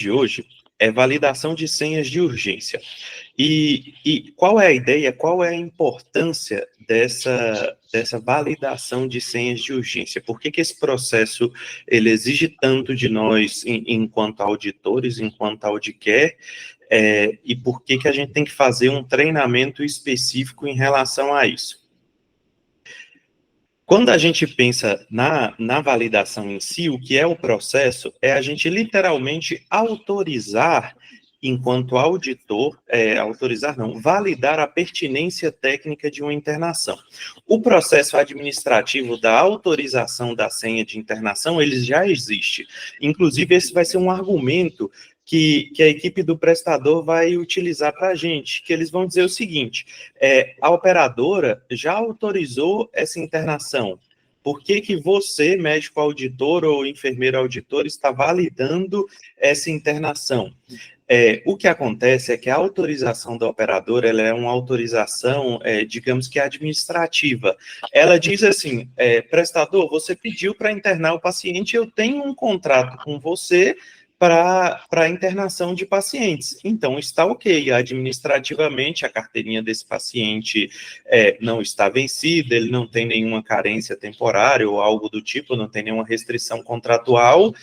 de hoje é validação de senhas de urgência. E qual é a ideia, qual é a importância dessa validação de senhas de urgência? Por que esse processo ele exige tanto de nós enquanto auditores, enquanto auditor, e por que a gente tem que fazer um treinamento específico em relação a isso? Quando a gente pensa na validação em si, o que é o processo é a gente literalmente autorizar, enquanto auditor, validar a pertinência técnica de uma internação. O processo administrativo da autorização da senha de internação, ele já existe. Inclusive, esse vai ser um argumento que a equipe do prestador vai utilizar para a gente, que eles vão dizer o seguinte: a operadora já autorizou essa internação. Por que você, médico auditor ou enfermeiro auditor, está validando essa internação? O que acontece é que a autorização da operadora, ela é uma autorização, digamos que administrativa. Ela diz assim, prestador, você pediu para internar o paciente, eu tenho um contrato com você para a internação de pacientes. Então, está ok. Administrativamente, a carteirinha desse paciente não está vencida, ele não tem nenhuma carência temporária ou algo do tipo, não tem nenhuma restrição contratual,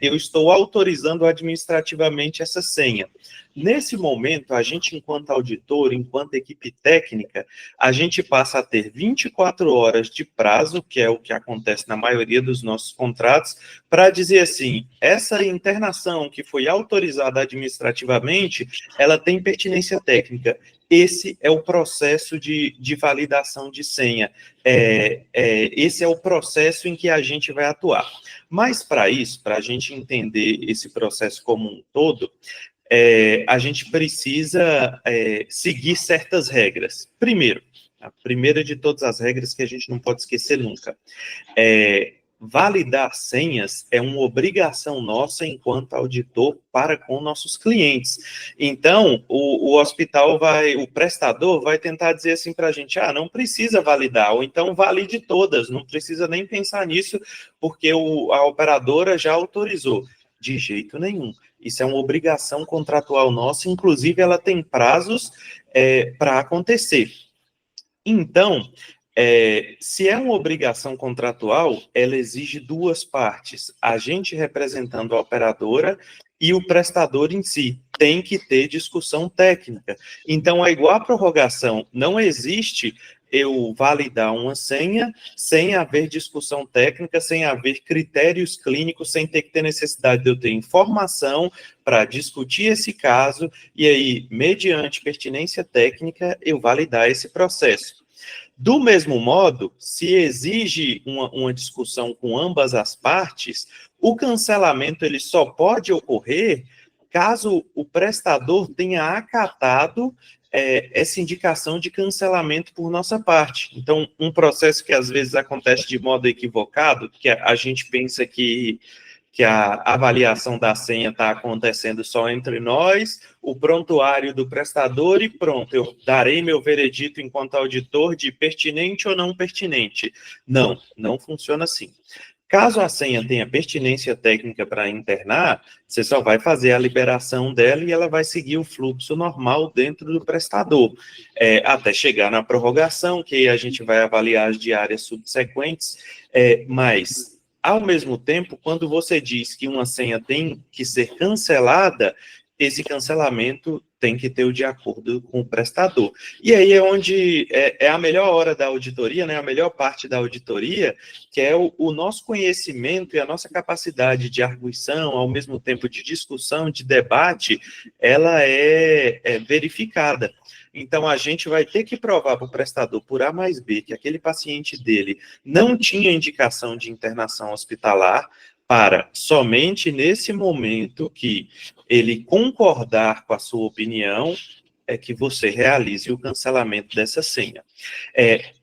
eu estou autorizando administrativamente essa senha. Nesse momento, a gente, enquanto auditor, enquanto equipe técnica, a gente passa a ter 24 horas de prazo, que é o que acontece na maioria dos nossos contratos, para dizer assim, essa internação que foi autorizada administrativamente, ela tem pertinência técnica. Esse é o processo de validação de senha. Esse é o processo em que a gente vai atuar. Mas, para isso, para a gente entender esse processo como um todo, a gente precisa seguir certas regras. Primeiro, a primeira de todas as regras que a gente não pode esquecer nunca, validar senhas é uma obrigação nossa enquanto auditor para com nossos clientes. Então, o hospital o prestador vai tentar dizer assim para a gente, não precisa validar, ou então valide todas, não precisa nem pensar nisso, porque a operadora já autorizou. De jeito nenhum. Isso é uma obrigação contratual nossa, inclusive ela tem prazos para acontecer. Então, se é uma obrigação contratual, ela exige duas partes, a gente representando a operadora e o prestador em si. Tem que ter discussão técnica. Então, é igual a prorrogação, não existe eu validar uma senha sem haver discussão técnica, sem haver critérios clínicos, sem ter que ter necessidade de eu ter informação para discutir esse caso e aí, mediante pertinência técnica, eu validar esse processo. Do mesmo modo, se exige uma discussão com ambas as partes, o cancelamento ele só pode ocorrer caso o prestador tenha acatado essa indicação de cancelamento por nossa parte. Então, um processo que às vezes acontece de modo equivocado, que a gente pensa que a avaliação da senha está acontecendo só entre nós, o prontuário do prestador e pronto, eu darei meu veredito enquanto auditor de pertinente ou não pertinente. Não, não funciona assim. Caso a senha tenha pertinência técnica para internar, você só vai fazer a liberação dela e ela vai seguir o fluxo normal dentro do prestador, até chegar na prorrogação, que a gente vai avaliar as diárias subsequentes, mas, ao mesmo tempo, quando você diz que uma senha tem que ser cancelada, esse cancelamento tem que ter o de acordo com o prestador. E aí é onde é a melhor hora da auditoria, né, a melhor parte da auditoria, que é o nosso conhecimento e a nossa capacidade de arguição, ao mesmo tempo de discussão, de debate, ela é verificada. Então, a gente vai ter que provar para o prestador, por A mais B, que aquele paciente dele não tinha indicação de internação hospitalar, para somente nesse momento que ele concordar com a sua opinião, é que você realize o cancelamento dessa senha.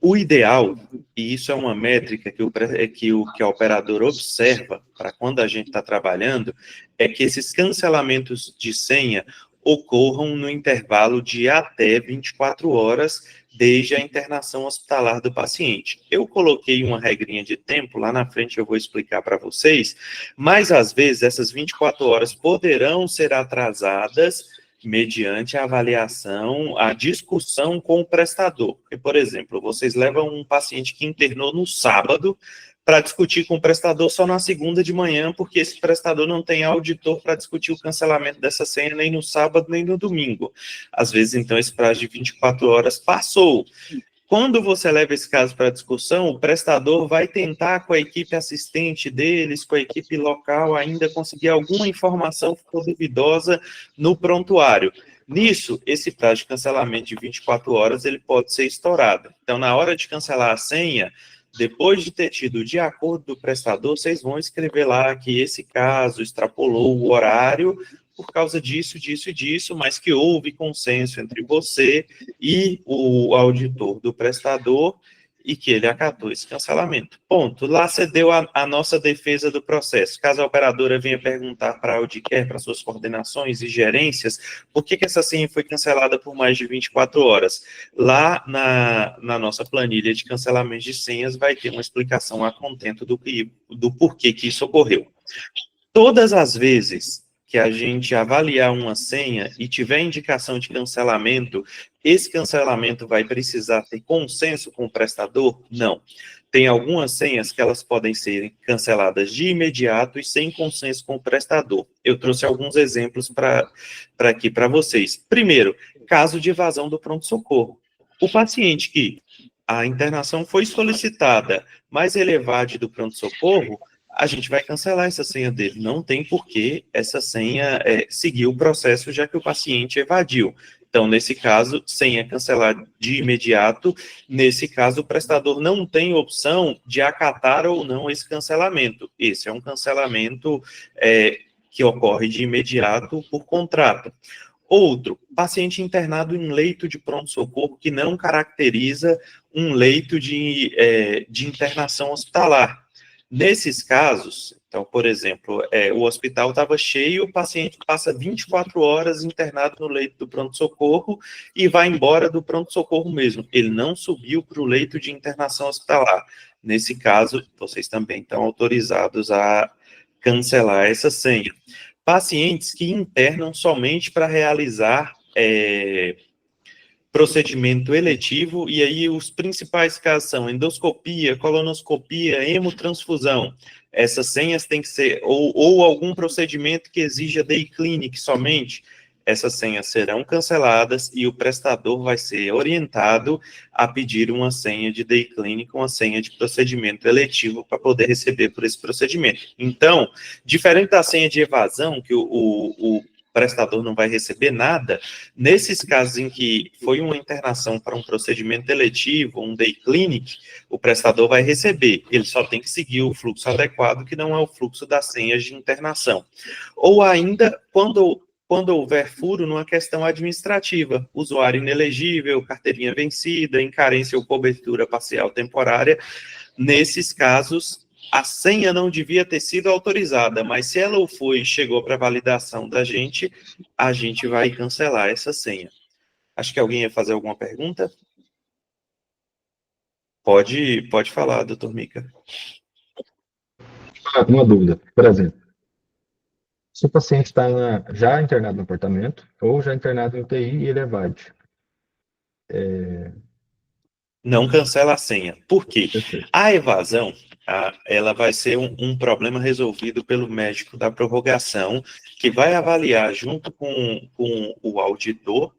O ideal, e isso é uma métrica que a operadora observa para quando a gente está trabalhando, é que esses cancelamentos de senha ocorram no intervalo de até 24 horas, desde a internação hospitalar do paciente. Eu coloquei uma regrinha de tempo, lá na frente eu vou explicar para vocês, mas às vezes essas 24 horas poderão ser atrasadas mediante a avaliação, a discussão com o prestador. Porque, por exemplo, vocês levam um paciente que internou no sábado para discutir com o prestador só na segunda de manhã, porque esse prestador não tem auditor para discutir o cancelamento dessa senha nem no sábado nem no domingo. Às vezes, então, esse prazo de 24 horas passou. Quando você leva esse caso para discussão, o prestador vai tentar, com a equipe assistente deles, com a equipe local, ainda conseguir alguma informação que for duvidosa no prontuário. Nisso, esse prazo de cancelamento de 24 horas, ele pode ser estourado. Então, na hora de cancelar a senha, depois de ter tido de acordo do prestador, vocês vão escrever lá que esse caso extrapolou o horário por causa disso, disso e disso, mas que houve consenso entre você e o auditor do prestador e que ele acatou esse cancelamento. Ponto. Lá você deu a nossa defesa do processo. Caso a operadora venha perguntar para a Audicare, para suas coordenações e gerências, por que essa senha foi cancelada por mais de 24 horas? Lá na nossa planilha de cancelamento de senhas vai ter uma explicação a contento do porquê que isso ocorreu. Todas as vezes que a gente avaliar uma senha e tiver indicação de cancelamento, esse cancelamento vai precisar ter consenso com o prestador? Não. Tem algumas senhas que elas podem ser canceladas de imediato e sem consenso com o prestador. Eu trouxe alguns exemplos para aqui para vocês. Primeiro, caso de evasão do pronto-socorro. O paciente que a internação foi solicitada, mas ele evade do pronto-socorro, a gente vai cancelar essa senha dele. Não tem por que essa senha seguir o processo, já que o paciente evadiu. Então, nesse caso, senha cancelar de imediato. Nesse caso, o prestador não tem opção de acatar ou não esse cancelamento. Esse é um cancelamento que ocorre de imediato por contrato. Outro, paciente internado em leito de pronto-socorro que não caracteriza um leito de internação hospitalar. Nesses casos, então, por exemplo, o hospital estava cheio, o paciente passa 24 horas internado no leito do pronto-socorro e vai embora do pronto-socorro mesmo. Ele não subiu para o leito de internação hospitalar. Nesse caso, vocês também estão autorizados a cancelar essa senha. Pacientes que internam somente para realizar procedimento eletivo, e aí os principais casos são endoscopia, colonoscopia, hemotransfusão. Essas senhas têm que ser, ou algum procedimento que exija day clinic somente, essas senhas serão canceladas e o prestador vai ser orientado a pedir uma senha de day clinic, uma senha de procedimento eletivo para poder receber por esse procedimento. Então, diferente da senha de evasão, que o prestador não vai receber nada, nesses casos em que foi uma internação para um procedimento eletivo, um day clinic, o prestador vai receber, ele só tem que seguir o fluxo adequado, que não é o fluxo das senhas de internação. Ou ainda, quando houver furo numa questão administrativa, usuário inelegível, carteirinha vencida, incarência ou cobertura parcial temporária, nesses casos, a senha não devia ter sido autorizada, mas se ela o foi e chegou para validação da gente, a gente vai cancelar essa senha. Acho que alguém ia fazer alguma pergunta? Pode falar, doutor Mica. Uma dúvida, por exemplo, se o paciente está já internado no apartamento ou já internado em UTI e ele evade. Não cancela a senha. Por quê? Perfeito. A evasão, ela vai ser um problema resolvido pelo médico da prorrogação, que vai avaliar junto com o auditor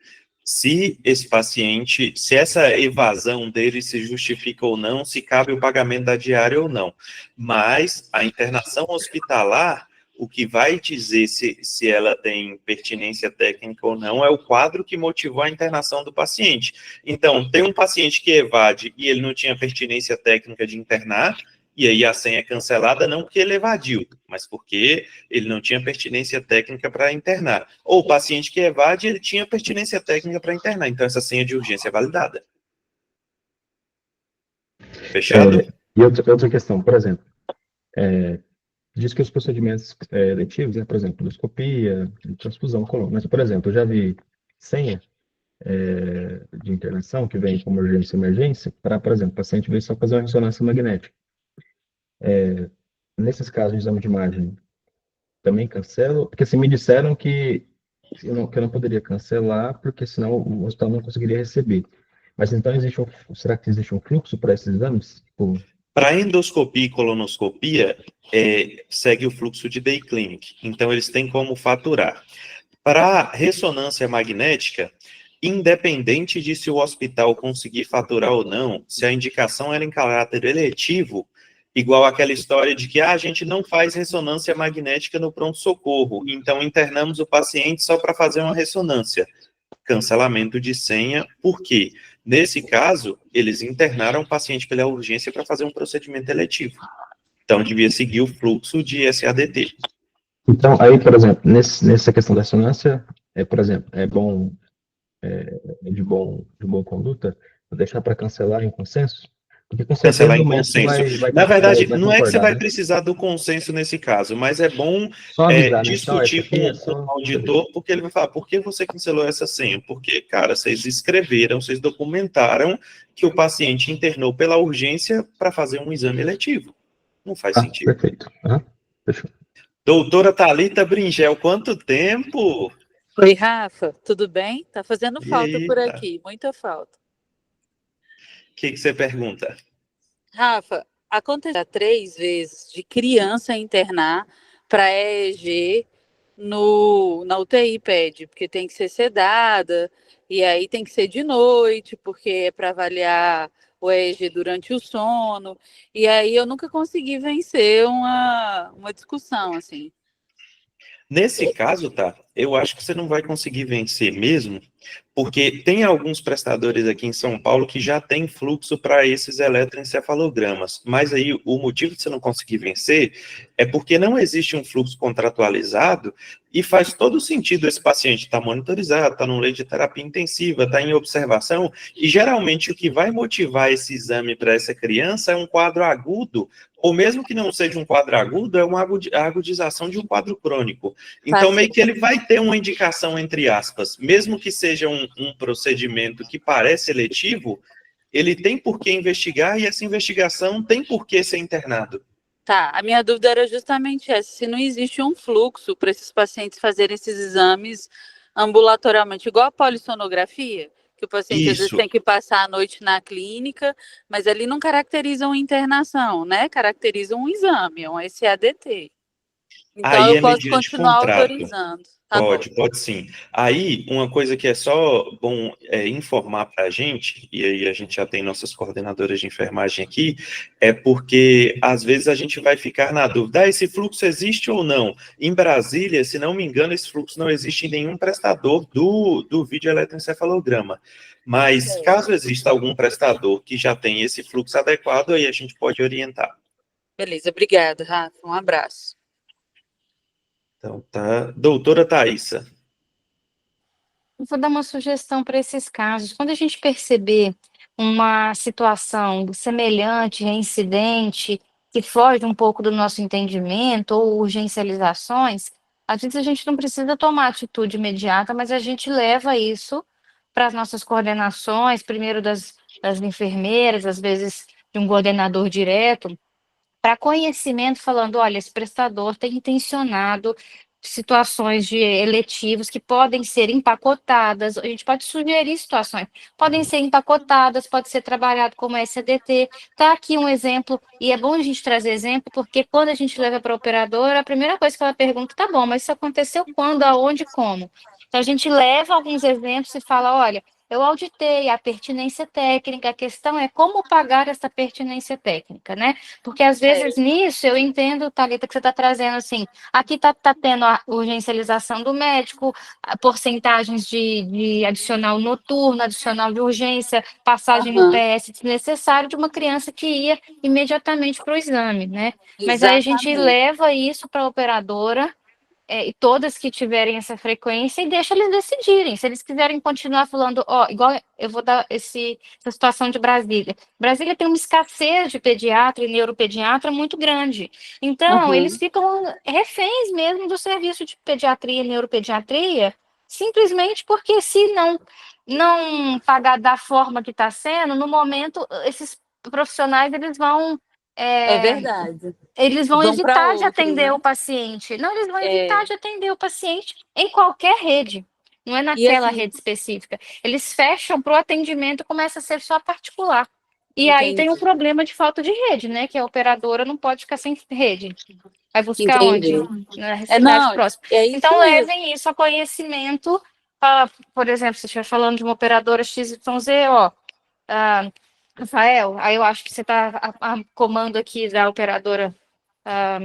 se esse paciente, se essa evasão dele se justifica ou não, se cabe o pagamento da diária ou não. Mas a internação hospitalar, o que vai dizer se ela tem pertinência técnica ou não é o quadro que motivou a internação do paciente. Então, tem um paciente que evade e ele não tinha pertinência técnica de internar, e aí a senha é cancelada não porque ele evadiu, mas porque ele não tinha pertinência técnica para internar. Ou o paciente que evade, ele tinha pertinência técnica para internar, então essa senha de urgência é validada. Fechado? E outra questão, por exemplo, diz que os procedimentos eletivos, por exemplo, endoscopia, transfusão, coluna, mas, por exemplo, eu já vi senha de internação, que vem como urgência e emergência, para, por exemplo, o paciente veio só fazer uma ressonância magnética. Nesses casos de exame de imagem, também cancelo, porque assim, me disseram que eu não poderia cancelar, porque senão o hospital não conseguiria receber. Mas então será que existe um fluxo para esses exames? Tipo, Para endoscopia e colonoscopia, segue o fluxo de day clinic. Então, eles têm como faturar. Para ressonância magnética, independente de se o hospital conseguir faturar ou não, se a indicação era em caráter eletivo, igual aquela história de que a gente não faz ressonância magnética no pronto-socorro, então internamos o paciente só para fazer uma ressonância. Cancelamento de senha, por quê? Nesse caso, eles internaram o paciente pela urgência para fazer um procedimento eletivo. Então, devia seguir o fluxo de SADT. então, aí, por exemplo, nessa questão da ressonância, por exemplo, de boa conduta deixar para cancelar em consenso? Porque com Cancelar certeza em o médico consenso. Na vai, verdade, vai não é que você concordar, vai né? precisar do consenso nesse caso, mas é bom Só avisar, né? Então, essa discutir aqui é com o só. auditor, porque ele vai falar, por que você cancelou essa senha? Porque, cara, vocês escreveram, vocês documentaram que o paciente internou pela urgência para fazer um exame eletivo. Não faz Ah, sentido. perfeito. Aham, fechou. Doutora Thalita Bringel, quanto tempo? Oi, Rafa, tudo bem? Tá fazendo falta por Eita, aqui, muita falta. o que você pergunta? Rafa, aconteceu 3 vezes de criança internar para EEG na UTI pede, porque tem que ser sedada, e aí tem que ser de noite, porque é para avaliar o EEG durante o sono, e aí eu nunca consegui vencer uma discussão, assim. Nesse caso, tá, eu acho que você não vai conseguir vencer mesmo, porque tem alguns prestadores aqui em São Paulo que já tem fluxo para esses eletroencefalogramas, mas aí o motivo de você não conseguir vencer é porque não existe um fluxo contratualizado e faz todo sentido esse paciente estar monitorizado, estar num leito de terapia intensiva, estar em observação, e geralmente o que vai motivar esse exame para essa criança é um quadro agudo, ou mesmo que não seja um quadro agudo, é uma agudização de um quadro crônico. Então, Faz meio que ele vai ter uma indicação, entre aspas, mesmo que seja um procedimento que parece eletivo, ele tem por que investigar e essa investigação tem por que ser internado. Tá, a minha dúvida era justamente essa, se não existe um fluxo para esses pacientes fazerem esses exames ambulatorialmente, igual a polissonografia, que o paciente às vezes Isso. tem que passar a noite na clínica, mas ali não caracteriza uma internação, né? Caracteriza um exame, um SADT. Então Aí eu é posso mediante continuar contrato. autorizando. Tá bom. Pode sim. Aí, uma coisa que é só bom informar para a gente, e aí a gente já tem nossas coordenadoras de enfermagem aqui, é porque às vezes a gente vai ficar na dúvida, esse fluxo existe ou não? Em Brasília, se não me engano, esse fluxo não existe em nenhum prestador do vídeo eletroencefalograma. Mas caso exista algum prestador que já tem esse fluxo adequado, aí a gente pode orientar. Beleza, obrigada, Rafa. Um abraço. Então, tá. Doutora Thaisa. Eu vou dar uma sugestão para esses casos. Quando a gente perceber uma situação semelhante, reincidente, que foge um pouco do nosso entendimento, ou urgencializações, às vezes a gente não precisa tomar atitude imediata, mas a gente leva isso para as nossas coordenações, primeiro das enfermeiras, às vezes de um coordenador direto, para conhecimento, falando, olha, esse prestador tem intencionado situações de eletivos que podem ser empacotadas, a gente pode sugerir situações, podem ser empacotadas, pode ser trabalhado como SADT, tá aqui um exemplo, e é bom a gente trazer exemplo, porque quando a gente leva para a operadora, a primeira coisa que ela pergunta, tá bom, mas isso aconteceu quando, aonde, como? Então a gente leva alguns exemplos e fala, olha, eu auditei a pertinência técnica, a questão é como pagar essa pertinência técnica, né? Porque às vezes nisso eu entendo, Thalita, que você está trazendo assim, aqui tá tendo a urgencialização do médico, porcentagens de adicional noturno, adicional de urgência, passagem no PS desnecessário de uma criança que ia imediatamente para o exame, né? Mas aí a gente Exatamente. leva isso para a operadora, e todas que tiverem essa frequência, e deixa eles decidirem. Se eles quiserem continuar falando, ó, igual eu vou dar essa situação de Brasília. Brasília tem uma escassez de pediatra e neuropediatra muito grande. Então, eles ficam reféns mesmo do serviço de pediatria e neuropediatria, simplesmente porque se não não pagar da forma que está sendo, no momento, esses profissionais, É verdade. eles vão Vão para evitar de outro, atender né? o paciente. Não, eles vão evitar É, de atender o paciente em qualquer rede, não é e naquela assim, rede específica. Eles fecham para o atendimento, começa a ser só particular. E aí tem um entendi. problema de falta de rede, né? Que a operadora não pode ficar sem rede. Vai buscar onde? Entendi. Na É, cidade não, próxima. é isso Então, mesmo. levem isso a conhecimento. Por exemplo, se você estiver falando de uma operadora XYZ, ó, ah, Rafael, aí eu acho que você está a comando aqui da operadora,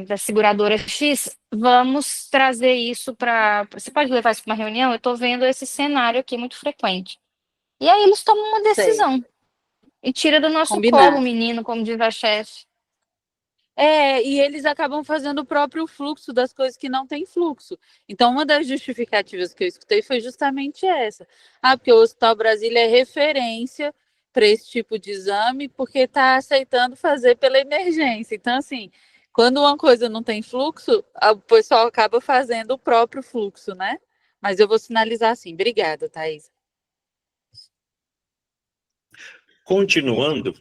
da seguradora X, vamos trazer isso para. Você pode levar isso para uma reunião? Eu estou vendo esse cenário aqui muito frequente. E aí eles tomam uma Sei. decisão e tira do nosso colo o Combinado. menino, como diz a chefe. É, e eles acabam fazendo o próprio fluxo das coisas que não tem fluxo. Então, uma das justificativas que eu escutei foi justamente essa. Ah, porque o Hospital Brasília é referência para esse tipo de exame, porque está aceitando fazer pela emergência. Então, assim, quando uma coisa não tem fluxo, o pessoal acaba fazendo o próprio fluxo, né? Mas eu vou sinalizar assim. Obrigada, Thaís. Continuando,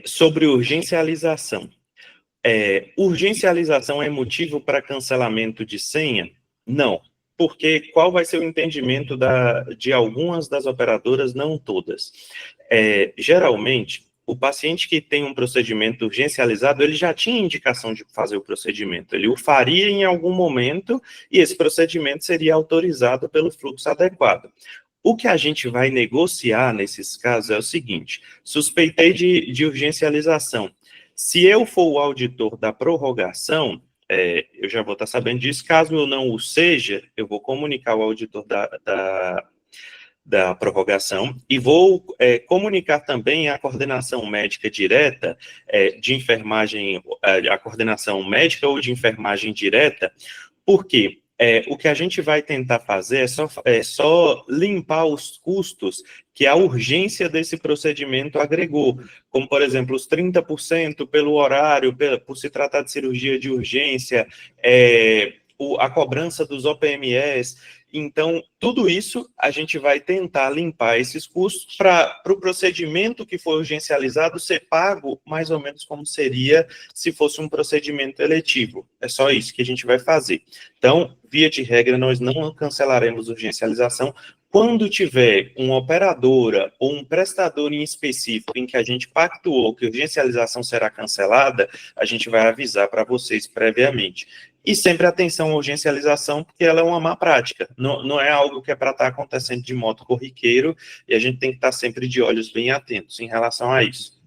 sobre urgencialização. Urgencialização é motivo para cancelamento de senha? Não, porque qual vai ser o entendimento de algumas das operadoras, não todas. Geralmente, o paciente que tem um procedimento urgencializado, ele já tinha indicação de fazer o procedimento, ele o faria em algum momento e esse procedimento seria autorizado pelo fluxo adequado. O que a gente vai negociar nesses casos é o seguinte: suspeitei de urgencialização. Se eu for o auditor da prorrogação, eu já vou estar sabendo disso. Caso eu não o seja, eu vou comunicar ao auditor da prorrogação e vou comunicar também à coordenação médica direta de enfermagem, a coordenação médica ou de enfermagem direta, porque o que a gente vai tentar fazer é só limpar os custos que a urgência desse procedimento agregou, como, por exemplo, os 30% pelo horário, por se tratar de cirurgia de urgência, a cobrança dos OPMS. Então, tudo isso a gente vai tentar limpar esses custos para o procedimento que for urgencializado ser pago mais ou menos como seria se fosse um procedimento eletivo. É só isso que a gente vai fazer. Então, via de regra, nós não cancelaremos urgencialização. Quando tiver uma operadora ou um prestador em específico em que a gente pactuou que a urgencialização será cancelada, a gente vai avisar para vocês previamente. E sempre atenção à urgencialização, porque ela é uma má prática. Não é algo que é para estar acontecendo de modo corriqueiro, e a gente tem que estar sempre de olhos bem atentos em relação a isso.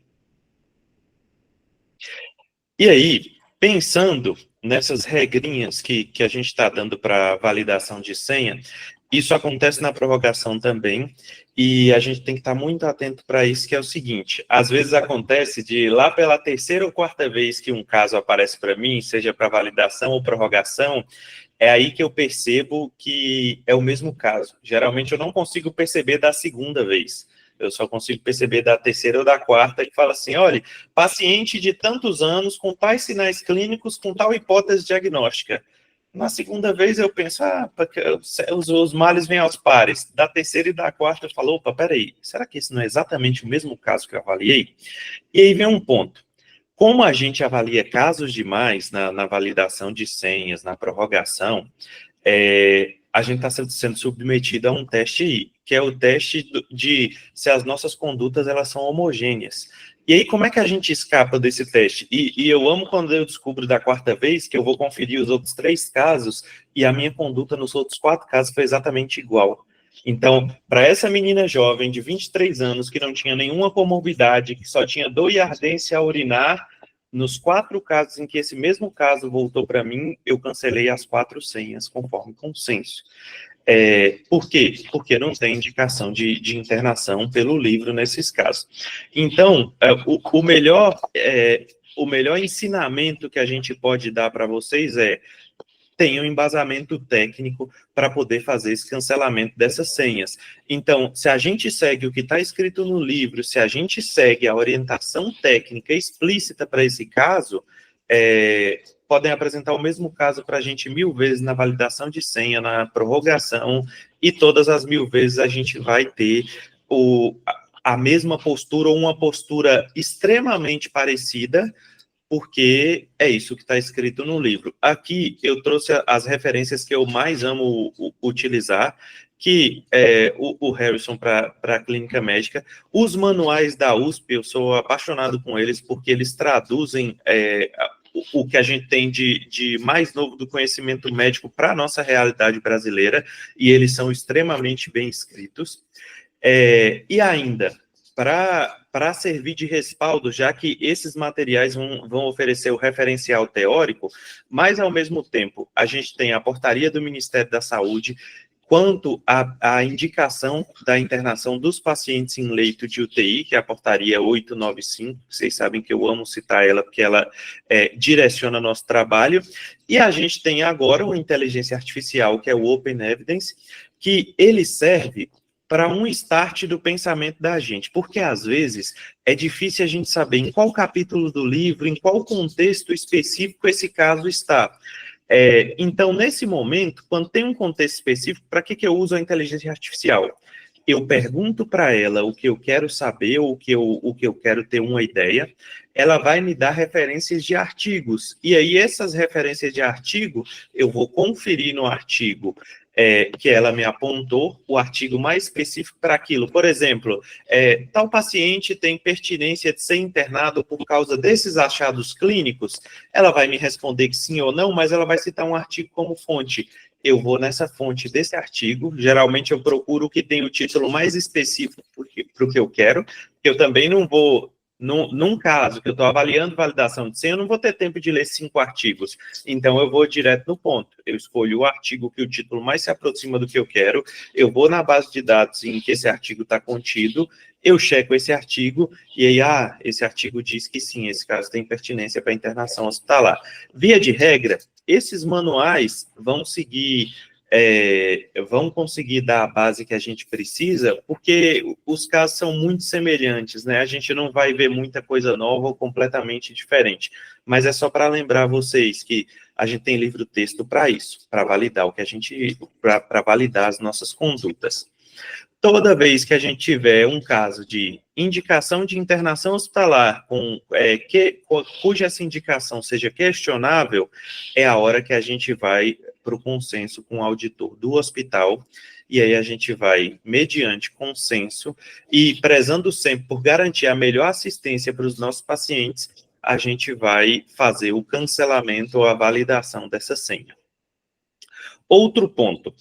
E aí, pensando nessas regrinhas que a gente está dando para validação de senha, isso acontece na prorrogação também, e a gente tem que estar muito atento para isso, que é o seguinte: às vezes acontece de lá pela terceira ou quarta vez que um caso aparece para mim, seja para validação ou prorrogação, é aí que eu percebo que é o mesmo caso. Geralmente eu não consigo perceber da segunda vez. Eu só consigo perceber da terceira ou da quarta, que fala assim: olha, paciente de tantos anos, com tais sinais clínicos, com tal hipótese diagnóstica. Na segunda vez eu penso, porque os males vêm aos pares. Da terceira e da quarta eu falo, opa, peraí, será que esse não é exatamente o mesmo caso que eu avaliei? E aí vem um ponto. Como a gente avalia casos demais na validação de senhas, na prorrogação, a gente está sendo submetido a um teste aí, que é o teste de se as nossas condutas elas são homogêneas. E aí, como é que a gente escapa desse teste? E eu amo quando eu descubro da quarta vez que eu vou conferir os outros 3 casos e a minha conduta nos outros 4 casos foi exatamente igual. Então, para essa menina jovem de 23 anos que não tinha nenhuma comorbidade, que só tinha dor e ardência a urinar, nos 4 casos em que esse mesmo caso voltou para mim, eu cancelei as 4 senhas conforme consenso. Por quê? Porque não tem indicação de internação pelo livro nesses casos. Então, o melhor ensinamento que a gente pode dar para vocês tem um embasamento técnico para poder fazer esse cancelamento dessas senhas. Então, se a gente segue o que está escrito no livro, se a gente segue a orientação técnica explícita para esse caso, podem apresentar o mesmo caso para a gente 1000 vezes na validação de senha, na prorrogação, e todas as 1000 vezes a gente vai ter a mesma postura ou uma postura extremamente parecida, porque é isso que está escrito no livro. Aqui eu trouxe as referências que eu mais amo utilizar, que é o Harrison para a clínica médica. Os manuais da USP, eu sou apaixonado com eles, porque eles traduzem o que a gente tem de mais novo do conhecimento médico para a nossa realidade brasileira, e eles são extremamente bem escritos. E ainda, para servir de respaldo, já que esses materiais vão oferecer o referencial teórico, mas, ao mesmo tempo, a gente tem a portaria do Ministério da Saúde quanto à indicação da internação dos pacientes em leito de UTI, que é a portaria 895, vocês sabem que eu amo citar ela, porque ela direciona nosso trabalho, e a gente tem agora uma inteligência artificial, que é o Open Evidence, que ele serve para um start do pensamento da gente, porque às vezes é difícil a gente saber em qual capítulo do livro, em qual contexto específico esse caso está. Então, nesse momento, quando tem um contexto específico, para que eu uso a inteligência artificial? Eu pergunto para ela o que eu quero saber, ou o que eu quero ter uma ideia, ela vai me dar referências de artigos, e aí essas referências de artigo, eu vou conferir no artigo que ela me apontou, o artigo mais específico para aquilo. Por exemplo, tal paciente tem pertinência de ser internado por causa desses achados clínicos, ela vai me responder que sim ou não, mas ela vai citar um artigo como fonte. Eu vou nessa fonte desse artigo, geralmente eu procuro o que tem o título mais específico para o que eu quero, porque eu também não vou, num caso que eu estou avaliando validação de senha, eu não vou ter tempo de ler 5 artigos, então eu vou direto no ponto, eu escolho o artigo que o título mais se aproxima do que eu quero, eu vou na base de dados em que esse artigo está contido, eu checo esse artigo, e aí, esse artigo diz que sim, esse caso tem pertinência para internação hospitalar. Via de regra, esses manuais vão conseguir dar a base que a gente precisa, porque os casos são muito semelhantes, né? A gente não vai ver muita coisa nova ou completamente diferente. Mas é só para lembrar vocês que a gente tem livro-texto para isso, para validar para validar as nossas condutas. Toda vez que a gente tiver um caso de indicação de internação hospitalar cuja essa indicação seja questionável, é a hora que a gente vai para o consenso com o auditor do hospital, e aí a gente vai, mediante consenso, e prezando sempre por garantir a melhor assistência para os nossos pacientes, a gente vai fazer o cancelamento ou a validação dessa senha. Outro ponto,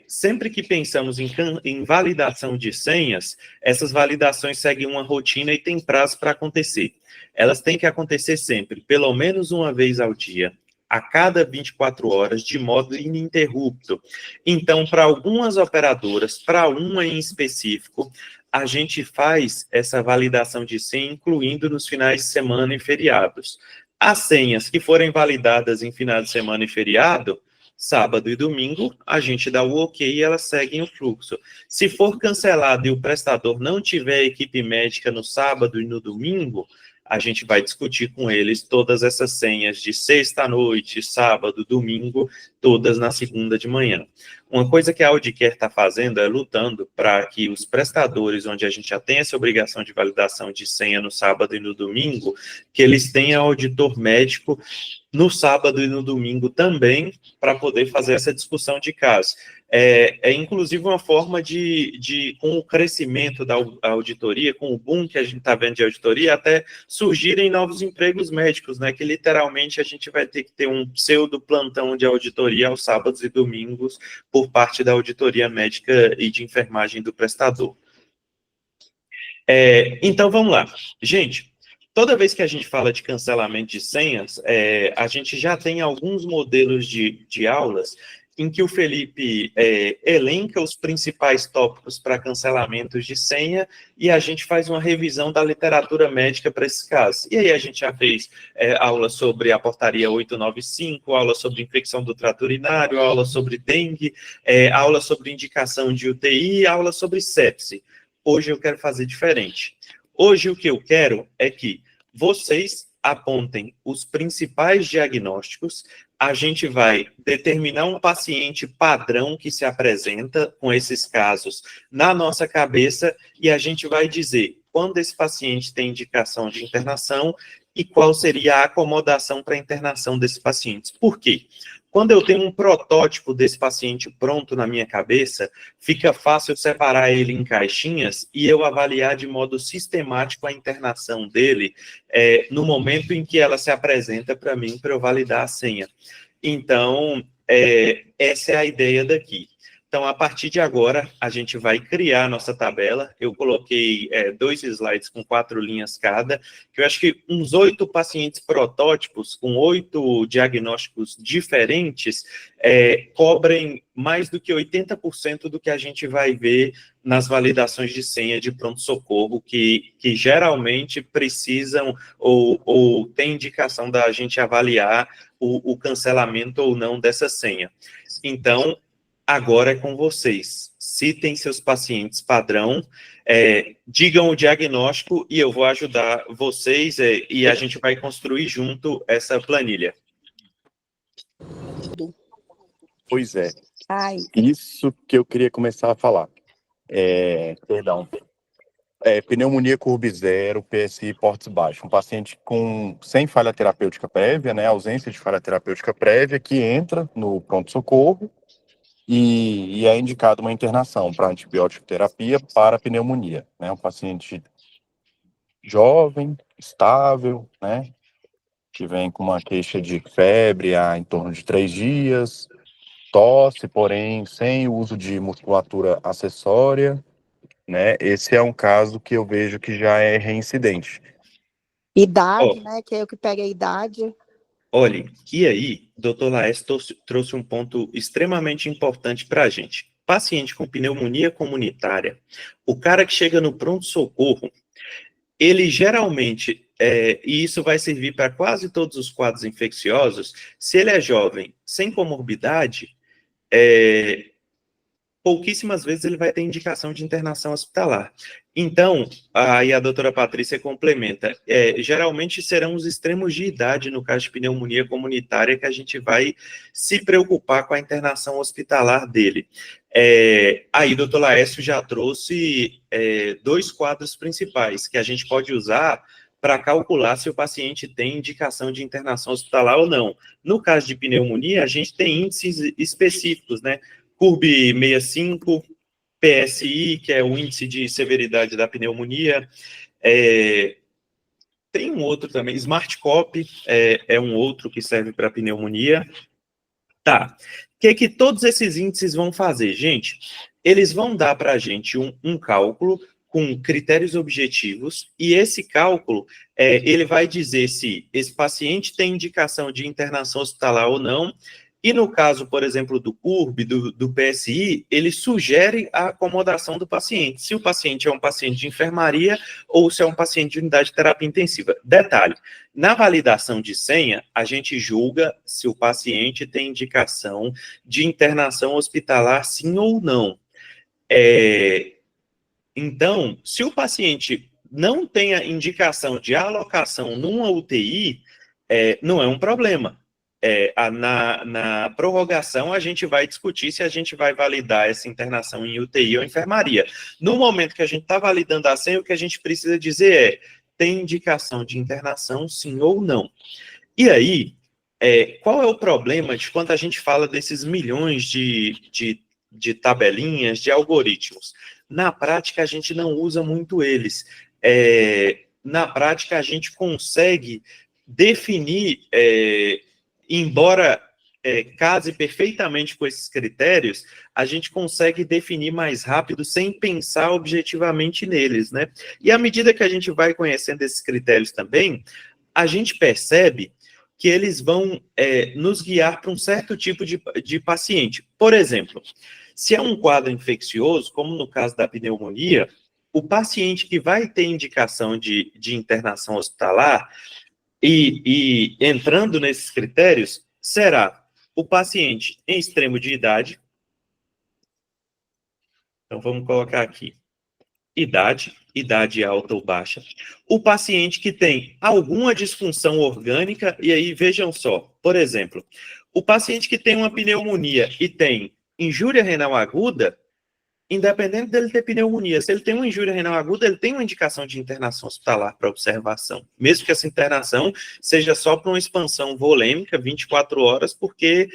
sempre que pensamos em validação de senhas, essas validações seguem uma rotina e tem prazo para acontecer. Elas têm que acontecer sempre, pelo menos uma vez ao dia, a cada 24 horas, de modo ininterrupto. Então, para algumas operadoras, para uma em específico, a gente faz essa validação de senha, incluindo nos finais de semana e feriados. As senhas que forem validadas em final de semana e feriado, sábado e domingo, a gente dá o ok e elas seguem o fluxo. Se for cancelado e o prestador não tiver equipe médica no sábado e no domingo, a gente vai discutir com eles todas essas senhas de sexta à noite, sábado, domingo, todas na segunda de manhã. Uma coisa que a Audicare está fazendo é lutando para que os prestadores, onde a gente já tem essa obrigação de validação de senha no sábado e no domingo, que eles tenham auditor médico no sábado e no domingo também, para poder fazer essa discussão de caso. Inclusive uma forma com o crescimento da auditoria, com o boom que a gente está vendo de auditoria, até surgirem novos empregos médicos, né, que literalmente a gente vai ter que ter um pseudo plantão de auditoria aos sábados e domingos por parte da auditoria médica e de enfermagem do prestador. Então, vamos lá. Gente, toda vez que a gente fala de cancelamento de senhas, a gente já tem alguns modelos de aulas em que o Felipe elenca os principais tópicos para cancelamentos de senha e a gente faz uma revisão da literatura médica para esses casos. E aí a gente já fez aula sobre a portaria 895, aula sobre infecção do trato urinário, aula sobre dengue, aula sobre indicação de UTI, aula sobre sepse. Hoje eu quero fazer diferente. Hoje o que eu quero é que vocês apontem os principais diagnósticos, a gente vai determinar um paciente padrão que se apresenta com esses casos na nossa cabeça e a gente vai dizer quando esse paciente tem indicação de internação e qual seria a acomodação para a internação desse paciente. Por quê? Quando eu tenho um protótipo desse paciente pronto na minha cabeça, fica fácil eu separar ele em caixinhas e eu avaliar de modo sistemático a internação dele no momento em que ela se apresenta para mim, para eu validar a senha. Então, essa é a ideia daqui. Então, a partir de agora, a gente vai criar a nossa tabela. Eu coloquei 2 slides com 4 linhas cada, que eu acho que uns 8 pacientes protótipos, com 8 diagnósticos diferentes, cobrem mais do que 80% do que a gente vai ver nas validações de senha de pronto-socorro, que geralmente precisam ou tem indicação da gente avaliar o cancelamento ou não dessa senha. Então, agora é com vocês. Citem seus pacientes padrão, digam o diagnóstico e eu vou ajudar vocês e a gente vai construir junto essa planilha. Pois é. Isso que eu queria começar a falar. Perdão. Pneumonia curva zero, PSI portes baixos. Um paciente sem falha terapêutica prévia, né, ausência de falha terapêutica prévia, que entra no pronto-socorro e é indicado uma internação para antibiótico terapia para pneumonia. Né, um paciente jovem, estável, né, que vem com uma queixa de febre há em torno de 3 dias, tosse, porém sem uso de musculatura acessória, né? Esse é um caso que eu vejo que já é reincidente. Idade, né? Que é o que pega a idade. Olha, e aí, doutor Laércio trouxe um ponto extremamente importante para a gente. Paciente com pneumonia comunitária, o cara que chega no pronto-socorro, ele geralmente, e isso vai servir para quase todos os quadros infecciosos, se ele é jovem, sem comorbidade, pouquíssimas vezes ele vai ter indicação de internação hospitalar. Então, aí a doutora Patrícia complementa, geralmente serão os extremos de idade, no caso de pneumonia comunitária, que a gente vai se preocupar com a internação hospitalar dele. Aí o doutor Laércio já trouxe 2 quadros principais, que a gente pode usar para calcular se o paciente tem indicação de internação hospitalar ou não. No caso de pneumonia, a gente tem índices específicos, né? CURB-65, PSI, que é o índice de severidade da pneumonia. Tem um outro também, SmartCop, é um outro que serve para pneumonia. Tá. O que todos esses índices vão fazer, gente? Eles vão dar para a gente um cálculo com critérios objetivos, e esse cálculo, ele vai dizer se esse paciente tem indicação de internação hospitalar ou não. E no caso, por exemplo, do CURB, do PSI, ele sugere a acomodação do paciente, se o paciente é um paciente de enfermaria ou se é um paciente de unidade de terapia intensiva. Detalhe, na validação de senha, a gente julga se o paciente tem indicação de internação hospitalar, sim ou não. Então, se o paciente não tem a indicação de alocação numa UTI, não é um problema. Na prorrogação, a gente vai discutir se a gente vai validar essa internação em UTI ou enfermaria. No momento que a gente está validando a senha, o que a gente precisa dizer tem indicação de internação, sim ou não. E aí, qual é o problema de quando a gente fala desses milhões de tabelinhas, de algoritmos? Na prática, a gente não usa muito eles. Na prática, a gente consegue definir... embora case perfeitamente com esses critérios, a gente consegue definir mais rápido sem pensar objetivamente neles, né? E à medida que a gente vai conhecendo esses critérios também, a gente percebe que eles vão nos guiar para um certo tipo de paciente. Por exemplo, se é um quadro infeccioso, como no caso da pneumonia, o paciente que vai ter indicação de internação hospitalar, e entrando nesses critérios, será o paciente em extremo de idade. Então, vamos colocar aqui. idade alta ou baixa, o paciente que tem alguma disfunção orgânica, e aí vejam só, por exemplo, o paciente que tem uma pneumonia e tem injúria renal aguda, independente dele ter pneumonia, se ele tem uma injúria renal aguda, ele tem uma indicação de internação hospitalar para observação, mesmo que essa internação seja só para uma expansão volêmica, 24 horas, porque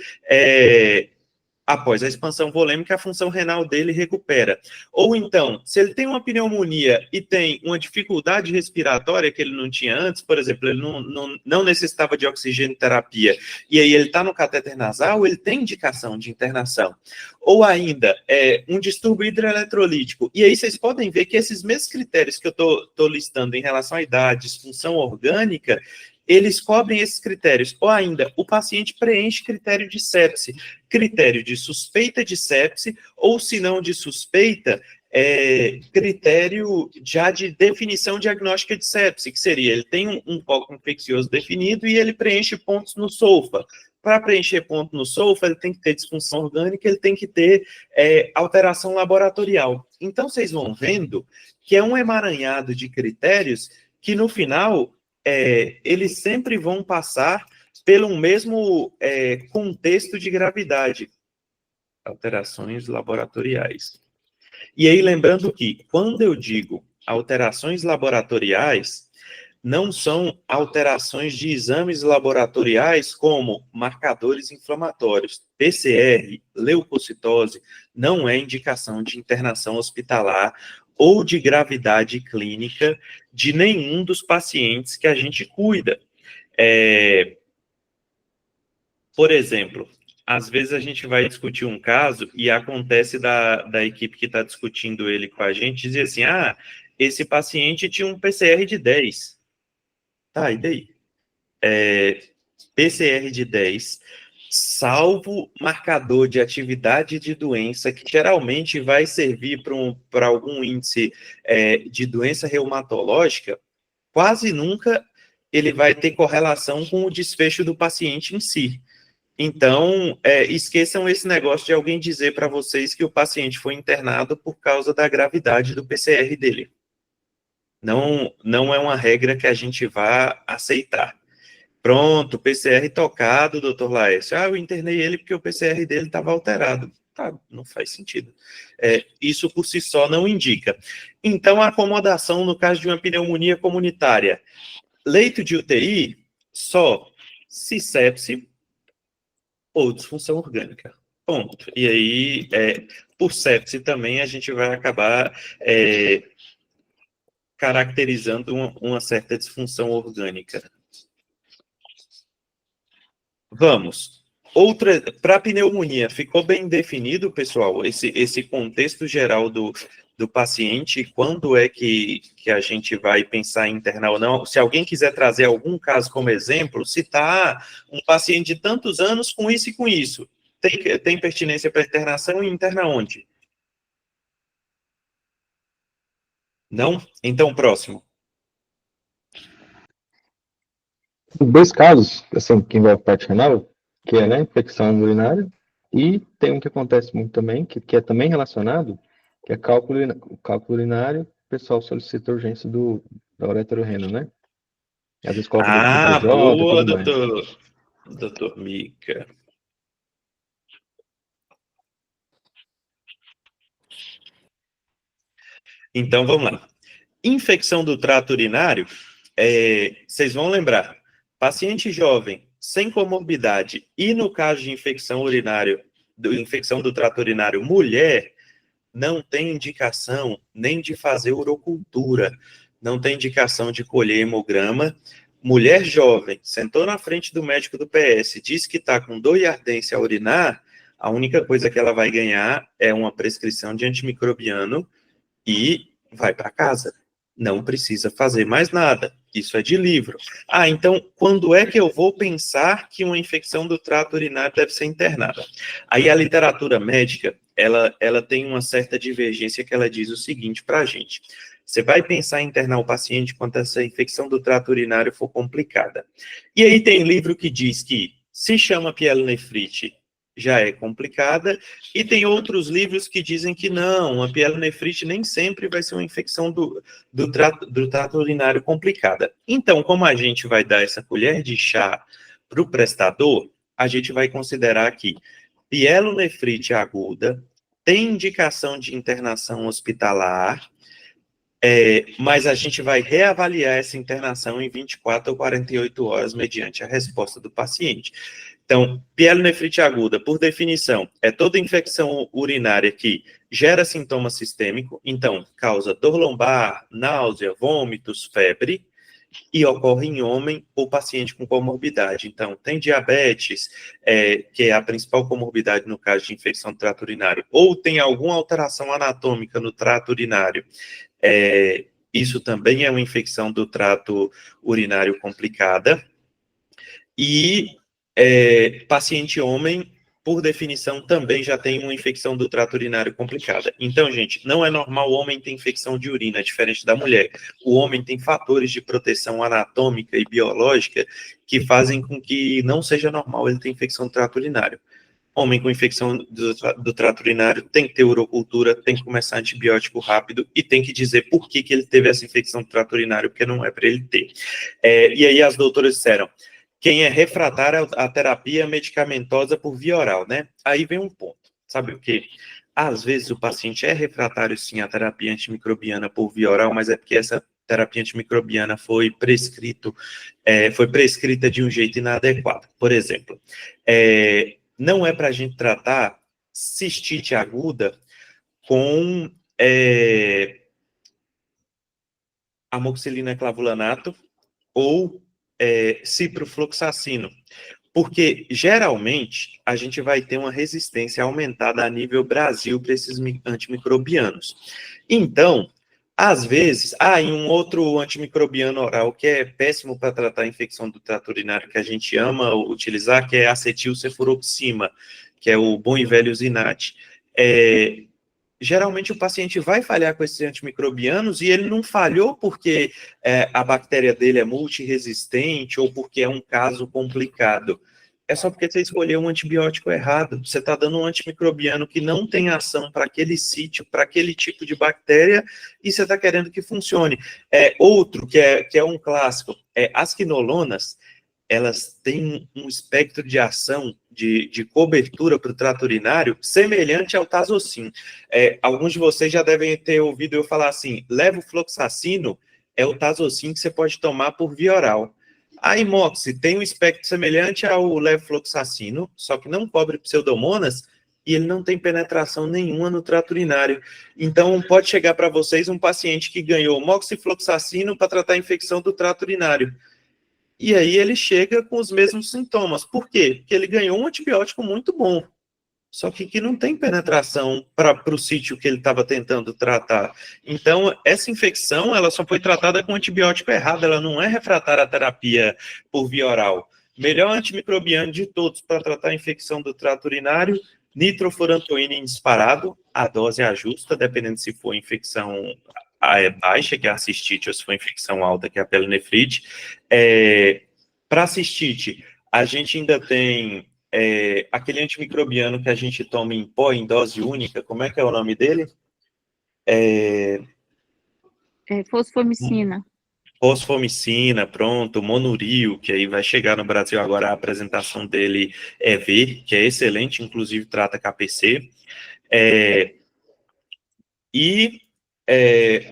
após a expansão volêmica, a função renal dele recupera. Ou então, se ele tem uma pneumonia e tem uma dificuldade respiratória que ele não tinha antes, por exemplo, ele não necessitava de oxigenoterapia, e aí ele está no catéter nasal, ele tem indicação de internação. Ou ainda, um distúrbio hidroeletrolítico. E aí vocês podem ver que esses mesmos critérios que eu estou listando em relação à idade, disfunção orgânica, eles cobrem esses critérios. Ou ainda, o paciente preenche critério de sepse, critério de suspeita de sepse, ou se não de suspeita, critério já de definição diagnóstica de sepse, que seria, ele tem um foco infeccioso definido e ele preenche pontos no SOFA. Para preencher ponto no SOFA, ele tem que ter disfunção orgânica, ele tem que ter alteração laboratorial. Então, vocês vão vendo que é um emaranhado de critérios que, no final, eles sempre vão passar pelo mesmo contexto de gravidade. Alterações laboratoriais. E aí, lembrando que, quando eu digo alterações laboratoriais, não são alterações de exames laboratoriais como marcadores inflamatórios. PCR, leucocitose, não é indicação de internação hospitalar ou de gravidade clínica de nenhum dos pacientes que a gente cuida. Por exemplo, às vezes a gente vai discutir um caso e acontece da equipe que está discutindo ele com a gente dizer assim, esse paciente tinha um PCR de 10. Tá, e daí? PCR de 10, salvo marcador de atividade de doença, que geralmente vai servir para algum índice de doença reumatológica, quase nunca ele vai ter correlação com o desfecho do paciente em si. Então, esqueçam esse negócio de alguém dizer para vocês que o paciente foi internado por causa da gravidade do PCR dele. Não é uma regra que a gente vá aceitar. Pronto, PCR tocado, doutor Laércio. Eu internei ele porque o PCR dele estava alterado. Tá, não faz sentido. Isso por si só não indica. Então, a acomodação no caso de uma pneumonia comunitária. Leito de UTI, só se sepse ou disfunção orgânica. Ponto. E aí, por sepse também, a gente vai acabar caracterizando uma certa disfunção orgânica. Vamos. Outra, para pneumonia, ficou bem definido, pessoal, esse contexto geral do paciente, quando é que a gente vai pensar em internar ou não? Se alguém quiser trazer algum caso como exemplo, citar um paciente de tantos anos com isso e com isso, tem pertinência para internação e interna onde? Não? Então, próximo. Dois casos, assim, que envolve parte renal, que é, né, infecção urinária, e tem um que acontece muito também, que é também relacionado, que é cálculo urinário, o pessoal solicita a urgência da ureterorrena, né? Às vezes coloca boa, doutor Mica. Então, vamos lá. Infecção do trato urinário, vocês vão lembrar, paciente jovem, sem comorbidade, e no caso de infecção urinária, infecção do trato urinário, mulher, não tem indicação nem de fazer urocultura, não tem indicação de colher hemograma. Mulher jovem, sentou na frente do médico do PS, diz que está com dor e ardência a urinar, a única coisa que ela vai ganhar é uma prescrição de antimicrobiano e vai para casa. Não precisa fazer mais nada. Isso é de livro. Então, quando é que eu vou pensar que uma infecção do trato urinário deve ser internada? Aí a literatura médica, ela tem uma certa divergência que ela diz o seguinte para a gente. Você vai pensar em internar o paciente quando essa infecção do trato urinário for complicada. E aí tem livro que diz que se chama pielonefrite já é complicada, e tem outros livros que dizem que não, a pielonefrite nem sempre vai ser uma infecção do trato urinário complicada. Então, como a gente vai dar essa colher de chá para o prestador, a gente vai considerar que pielonefrite aguda tem indicação de internação hospitalar, mas a gente vai reavaliar essa internação em 24 ou 48 horas mediante a resposta do paciente. Então, pielonefrite aguda, por definição, é toda infecção urinária que gera sintoma sistêmico, então, causa dor lombar, náusea, vômitos, febre, e ocorre em homem ou paciente com comorbidade. Então, tem diabetes, que é a principal comorbidade no caso de infecção do trato urinário, ou tem alguma alteração anatômica no trato urinário, isso também é uma infecção do trato urinário complicada. E paciente homem, por definição, também já tem uma infecção do trato urinário complicada. Então, gente, não é normal o homem ter infecção de urina, diferente da mulher. O homem tem fatores de proteção anatômica e biológica que fazem com que não seja normal ele ter infecção do trato urinário. Homem com infecção do trato urinário tem que ter urocultura, tem que começar antibiótico rápido e tem que dizer por que ele teve essa infecção do trato urinário, porque não é para ele ter. E aí as doutoras disseram, quem é refratário à terapia medicamentosa por via oral, né? Aí vem um ponto, sabe o quê? Às vezes o paciente é refratário, sim, à terapia antimicrobiana por via oral, mas é porque essa terapia antimicrobiana foi prescrita de um jeito inadequado. Por exemplo, não é para a gente tratar cistite aguda com amoxicilina clavulanato ou ciprofloxacino, porque geralmente a gente vai ter uma resistência aumentada a nível Brasil para esses antimicrobianos. Então, às vezes, em um outro antimicrobiano oral que é péssimo para tratar a infecção do trato urinário, que a gente ama utilizar, que é acetilcefuroxima, que é o bom e velho Zinat. Geralmente o paciente vai falhar com esses antimicrobianos e ele não falhou porque a bactéria dele é multiresistente ou porque é um caso complicado. É só porque você escolheu um antibiótico errado. Você está dando um antimicrobiano que não tem ação para aquele sítio, para aquele tipo de bactéria, e você está querendo que funcione. Outro, que é um clássico, as quinolonas, elas têm um espectro de ação, de cobertura para o trato urinário, semelhante ao Tazocin. Alguns de vocês já devem ter ouvido eu falar assim, levofloxacino é o Tazocin que você pode tomar por via oral. A Imoxi tem um espectro semelhante ao levofloxacino, só que não cobre pseudomonas, e ele não tem penetração nenhuma no trato urinário. Então, pode chegar para vocês um paciente que ganhou moxifloxacino para tratar a infecção do trato urinário. E aí ele chega com os mesmos sintomas. Por quê? Porque ele ganhou um antibiótico muito bom, só que não tem penetração para o sítio que ele estava tentando tratar. Então, essa infecção, ela só foi tratada com antibiótico errado, ela não é refratária à terapia por via oral. Melhor antimicrobiano de todos para tratar a infecção do trato urinário, nitrofurantoína em disparado, a dose ajusta, dependendo se for infecção baixa, que é a cistite, ou se for infecção alta, que é a pielonefrite. Para cistite, a gente ainda tem aquele antimicrobiano que a gente toma em pó, em dose única, como é que é o nome dele? Fosfomicina. Fosfomicina, pronto, Monurio, que aí vai chegar no Brasil agora, a apresentação dele V, que é excelente, inclusive trata KPC.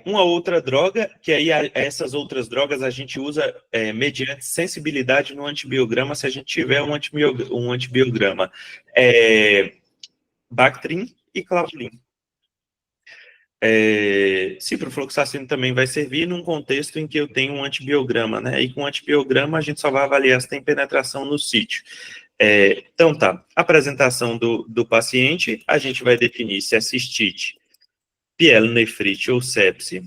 Uma outra droga, que aí essas outras drogas a gente usa mediante sensibilidade no antibiograma, se a gente tiver um antibiograma. Bactrim e Clavulin. Ciprofloxacino também vai servir num contexto em que eu tenho um antibiograma, né? E com antibiograma a gente só vai avaliar se tem penetração no sítio. Então tá, apresentação do paciente, a gente vai definir se é cistite, pielonefrite ou sepse.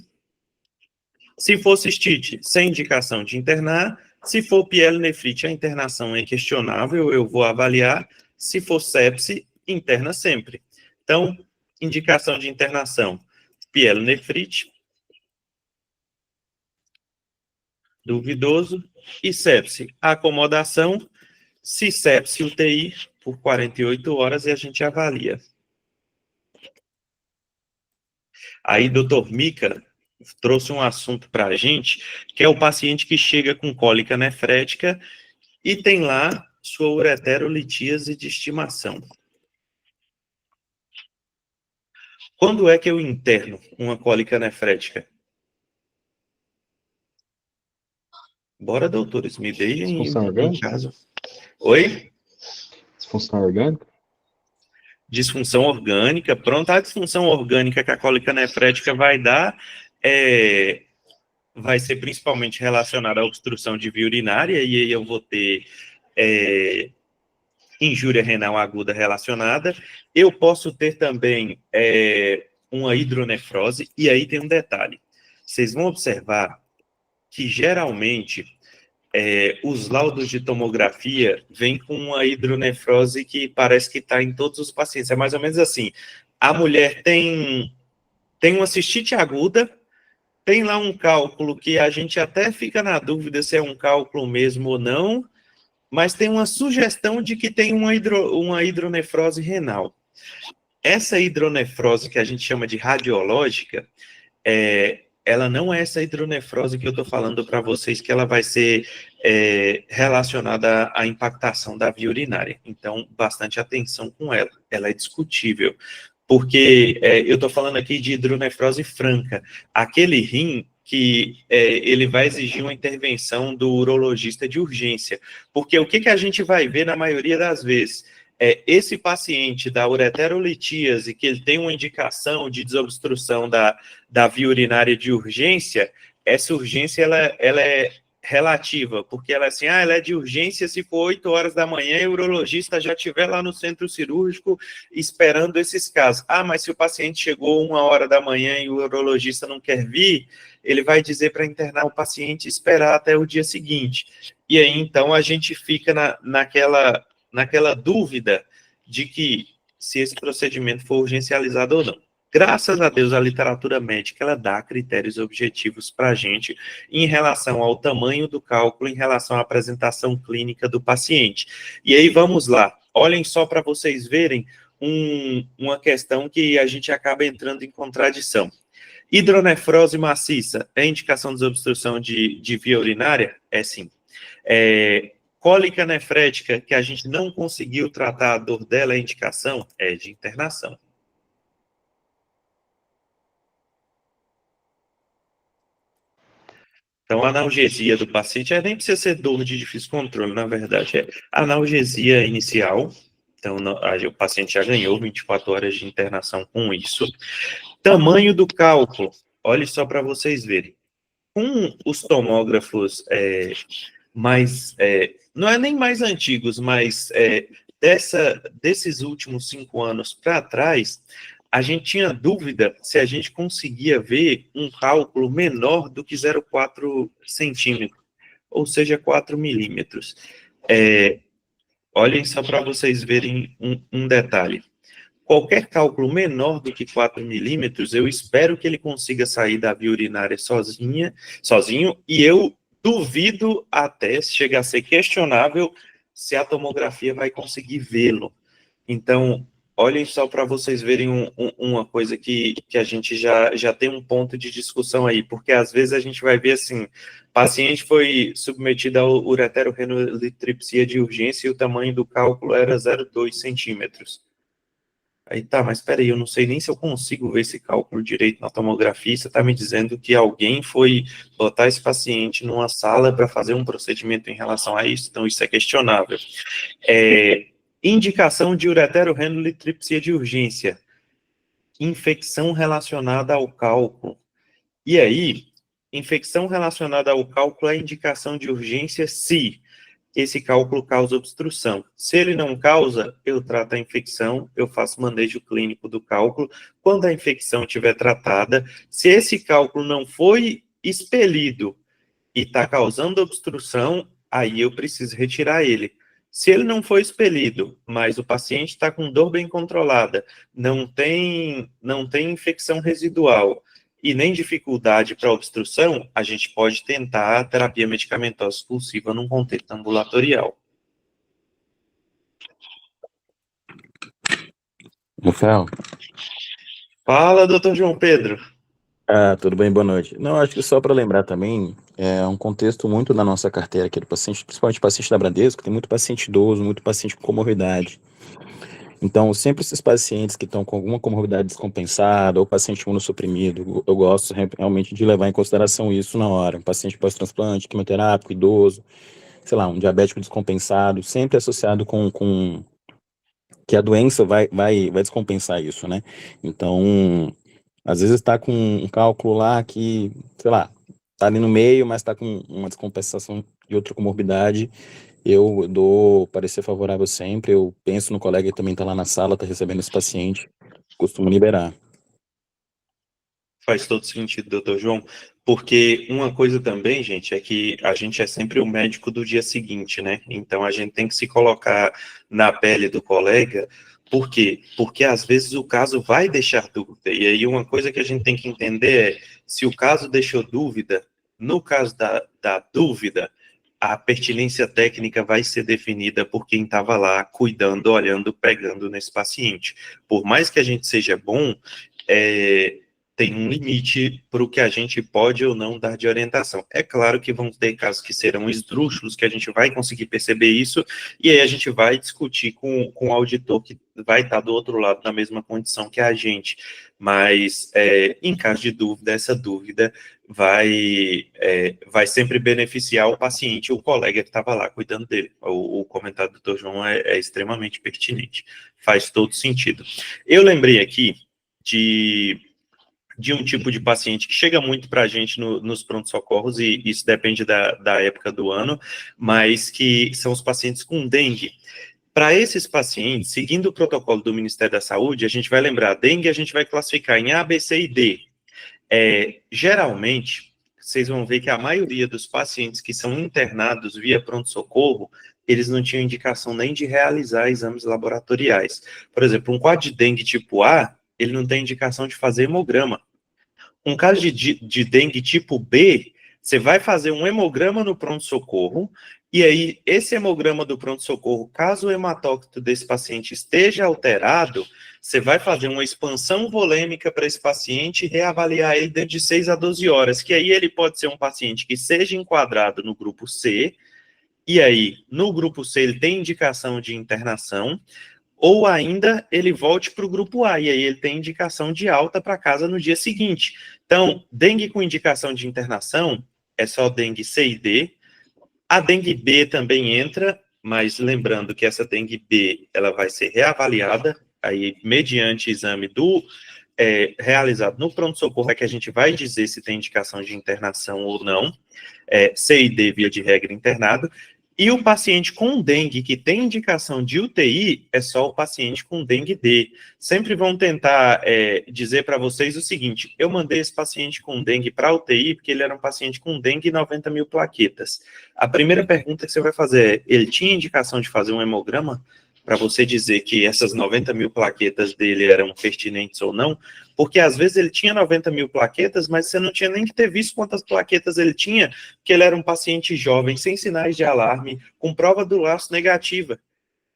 Se for cistite, sem indicação de internar. Se for pielonefrite, a internação é questionável, eu vou avaliar. Se for sepse, interna sempre. Então, indicação de internação, pielonefrite, duvidoso, e sepse, acomodação, se sepse UTI, por 48 horas e a gente avalia. Aí, doutor Mica trouxe um assunto para a gente, que é o paciente que chega com cólica nefrética e tem lá sua ureterolitíase de estimação. Quando é que eu interno uma cólica nefrética? Bora, doutores, me deem Disfunção em orgânica? casa. Oi? Disfunção orgânica? Disfunção orgânica. Pronto, a disfunção orgânica que a cólica nefrética vai dar vai ser principalmente relacionada à obstrução de via urinária, e aí eu vou ter injúria renal aguda relacionada. Eu posso ter também uma hidronefrose, e aí tem um detalhe. Vocês vão observar que, geralmente, os laudos de tomografia vêm com uma hidronefrose que parece que está em todos os pacientes. É mais ou menos assim. A mulher tem uma cistite aguda, tem lá um cálculo que a gente até fica na dúvida se é um cálculo mesmo ou não, mas tem uma sugestão de que tem uma hidronefrose renal. Essa hidronefrose que a gente chama de radiológica, ela não é essa hidronefrose que eu estou falando para vocês, que ela vai ser relacionada à impactação da via urinária. Então, bastante atenção com ela. Ela é discutível, porque eu estou falando aqui de hidronefrose franca. Aquele rim que ele vai exigir uma intervenção do urologista de urgência. Porque o que a gente vai ver na maioria das vezes? Esse paciente da ureterolitíase, que ele tem uma indicação de desobstrução da via urinária de urgência, essa urgência ela é relativa, porque ela é assim, ela é de urgência se for 8 horas da manhã e o urologista já estiver lá no centro cirúrgico esperando esses casos. Mas se o paciente chegou 1 hora da manhã e o urologista não quer vir, ele vai dizer para internar o paciente e esperar até o dia seguinte. E aí, então, a gente fica naquela dúvida de que se esse procedimento for urgencializado ou não. Graças a Deus, a literatura médica, ela dá critérios objetivos para a gente em relação ao tamanho do cálculo, em relação à apresentação clínica do paciente. E aí, vamos lá. Olhem só para vocês verem uma questão que a gente acaba entrando em contradição. Hidronefrose maciça é indicação de desobstrução de via urinária? É sim. Cólica nefrética, que a gente não conseguiu tratar a dor dela, é indicação? É de internação. Então, a analgesia do paciente nem precisa ser dor de difícil controle, na verdade, é analgesia inicial. Então, o paciente já ganhou 24 horas de internação com isso. Tamanho do cálculo, olhe só para vocês verem. Com os tomógrafos não é nem mais antigos, mas desses últimos 5 anos para trás, a gente tinha dúvida se a gente conseguia ver um cálculo menor do que 0,4 centímetro, ou seja, 4 milímetros. Olhem só para vocês verem um detalhe. Qualquer cálculo menor do que 4 milímetros, eu espero que ele consiga sair da via urinária sozinho, e eu duvido até, chega a ser questionável, se a tomografia vai conseguir vê-lo. Então, olhem só para vocês verem uma coisa que a gente já tem um ponto de discussão aí, porque às vezes a gente vai ver assim, paciente foi submetido a ureterorenolitripsia de urgência e o tamanho do cálculo era 0,2 centímetros. Aí tá, mas espera aí, eu não sei nem se eu consigo ver esse cálculo direito na tomografia. Você está me dizendo que alguém foi botar esse paciente numa sala para fazer um procedimento em relação a isso? Então, isso é questionável. Indicação de ureterorenolitripsia de urgência. Infecção relacionada ao cálculo. E aí, infecção relacionada ao cálculo é indicação de urgência se esse cálculo causa obstrução. Se ele não causa, eu trato a infecção, eu faço manejo clínico do cálculo. Quando a infecção estiver tratada, se esse cálculo não foi expelido e está causando obstrução, aí eu preciso retirar ele. Se ele não foi expelido, mas o paciente está com dor bem controlada, não tem infecção residual, e nem dificuldade para obstrução, a gente pode tentar a terapia medicamentosa expulsiva num contexto ambulatorial. Rafael? Fala, doutor João Pedro. Tudo bem, boa noite. Não, acho que só para lembrar também, é um contexto muito da nossa carteira aqui do paciente, principalmente paciente da Bradesco, tem muito paciente idoso, muito paciente com comorbidade. Então, sempre esses pacientes que estão com alguma comorbidade descompensada ou paciente imunossuprimido, eu gosto realmente de levar em consideração isso na hora. Um paciente pós-transplante, quimioterápico, idoso, sei lá, um diabético descompensado, sempre associado com que a doença vai descompensar isso, né? Então, às vezes está com um cálculo lá que, sei lá, está ali no meio, mas está com uma descompensação de outra comorbidade. Eu dou parecer favorável sempre. Eu penso no colega que também está lá na sala, está recebendo esse paciente, costumo liberar. Faz todo sentido, doutor João, porque uma coisa também, gente, é que a gente é sempre o médico do dia seguinte, né? Então a gente tem que se colocar na pele do colega. Por quê? Porque às vezes o caso vai deixar dúvida. E aí uma coisa que a gente tem que entender é, se o caso deixou dúvida, no caso da dúvida, a pertinência técnica vai ser definida por quem estava lá cuidando, olhando, pegando nesse paciente. Por mais que a gente seja bom, tem um limite para o que a gente pode ou não dar de orientação. É claro que vão ter casos que serão esdrúxulos, que a gente vai conseguir perceber isso, e aí a gente vai discutir com o auditor que vai estar do outro lado na mesma condição que a gente. Mas, em caso de dúvida, essa dúvida vai sempre beneficiar o paciente, o colega que estava lá cuidando dele. O comentário do Dr. João é extremamente pertinente. Faz todo sentido. Eu lembrei aqui de um tipo de paciente que chega muito para a gente nos pronto-socorros, e isso depende da época do ano, mas que são os pacientes com dengue. Para esses pacientes, seguindo o protocolo do Ministério da Saúde, a gente vai lembrar, dengue a gente vai classificar em A, B, C e D. Geralmente, vocês vão ver que a maioria dos pacientes que são internados via pronto-socorro, eles não tinham indicação nem de realizar exames laboratoriais. Por exemplo, um quadro de dengue tipo A, ele não tem indicação de fazer hemograma. Um caso de dengue tipo B, você vai fazer um hemograma no pronto-socorro, e aí esse hemograma do pronto-socorro, caso o hematócrito desse paciente esteja alterado, você vai fazer uma expansão volêmica para esse paciente e reavaliar ele dentro de 6 a 12 horas, que aí ele pode ser um paciente que seja enquadrado no grupo C, e aí no grupo C ele tem indicação de internação, ou ainda ele volte para o grupo A, e aí ele tem indicação de alta para casa no dia seguinte. Então, dengue com indicação de internação é só dengue C e D. A dengue B também entra, mas lembrando que essa dengue B ela vai ser reavaliada, aí mediante exame realizado no pronto-socorro é que a gente vai dizer se tem indicação de internação ou não. C e D, via de regra, internado. E o paciente com dengue que tem indicação de UTI é só o paciente com dengue D. Sempre vão tentar dizer para vocês o seguinte: eu mandei esse paciente com dengue para UTI porque ele era um paciente com dengue e 90 mil plaquetas. A primeira pergunta que você vai fazer é: ele tinha indicação de fazer um hemograma? Para você dizer que essas 90 mil plaquetas dele eram pertinentes ou não, porque às vezes ele tinha 90 mil plaquetas, mas você não tinha nem que ter visto quantas plaquetas ele tinha, porque ele era um paciente jovem, sem sinais de alarme, com prova do laço negativa.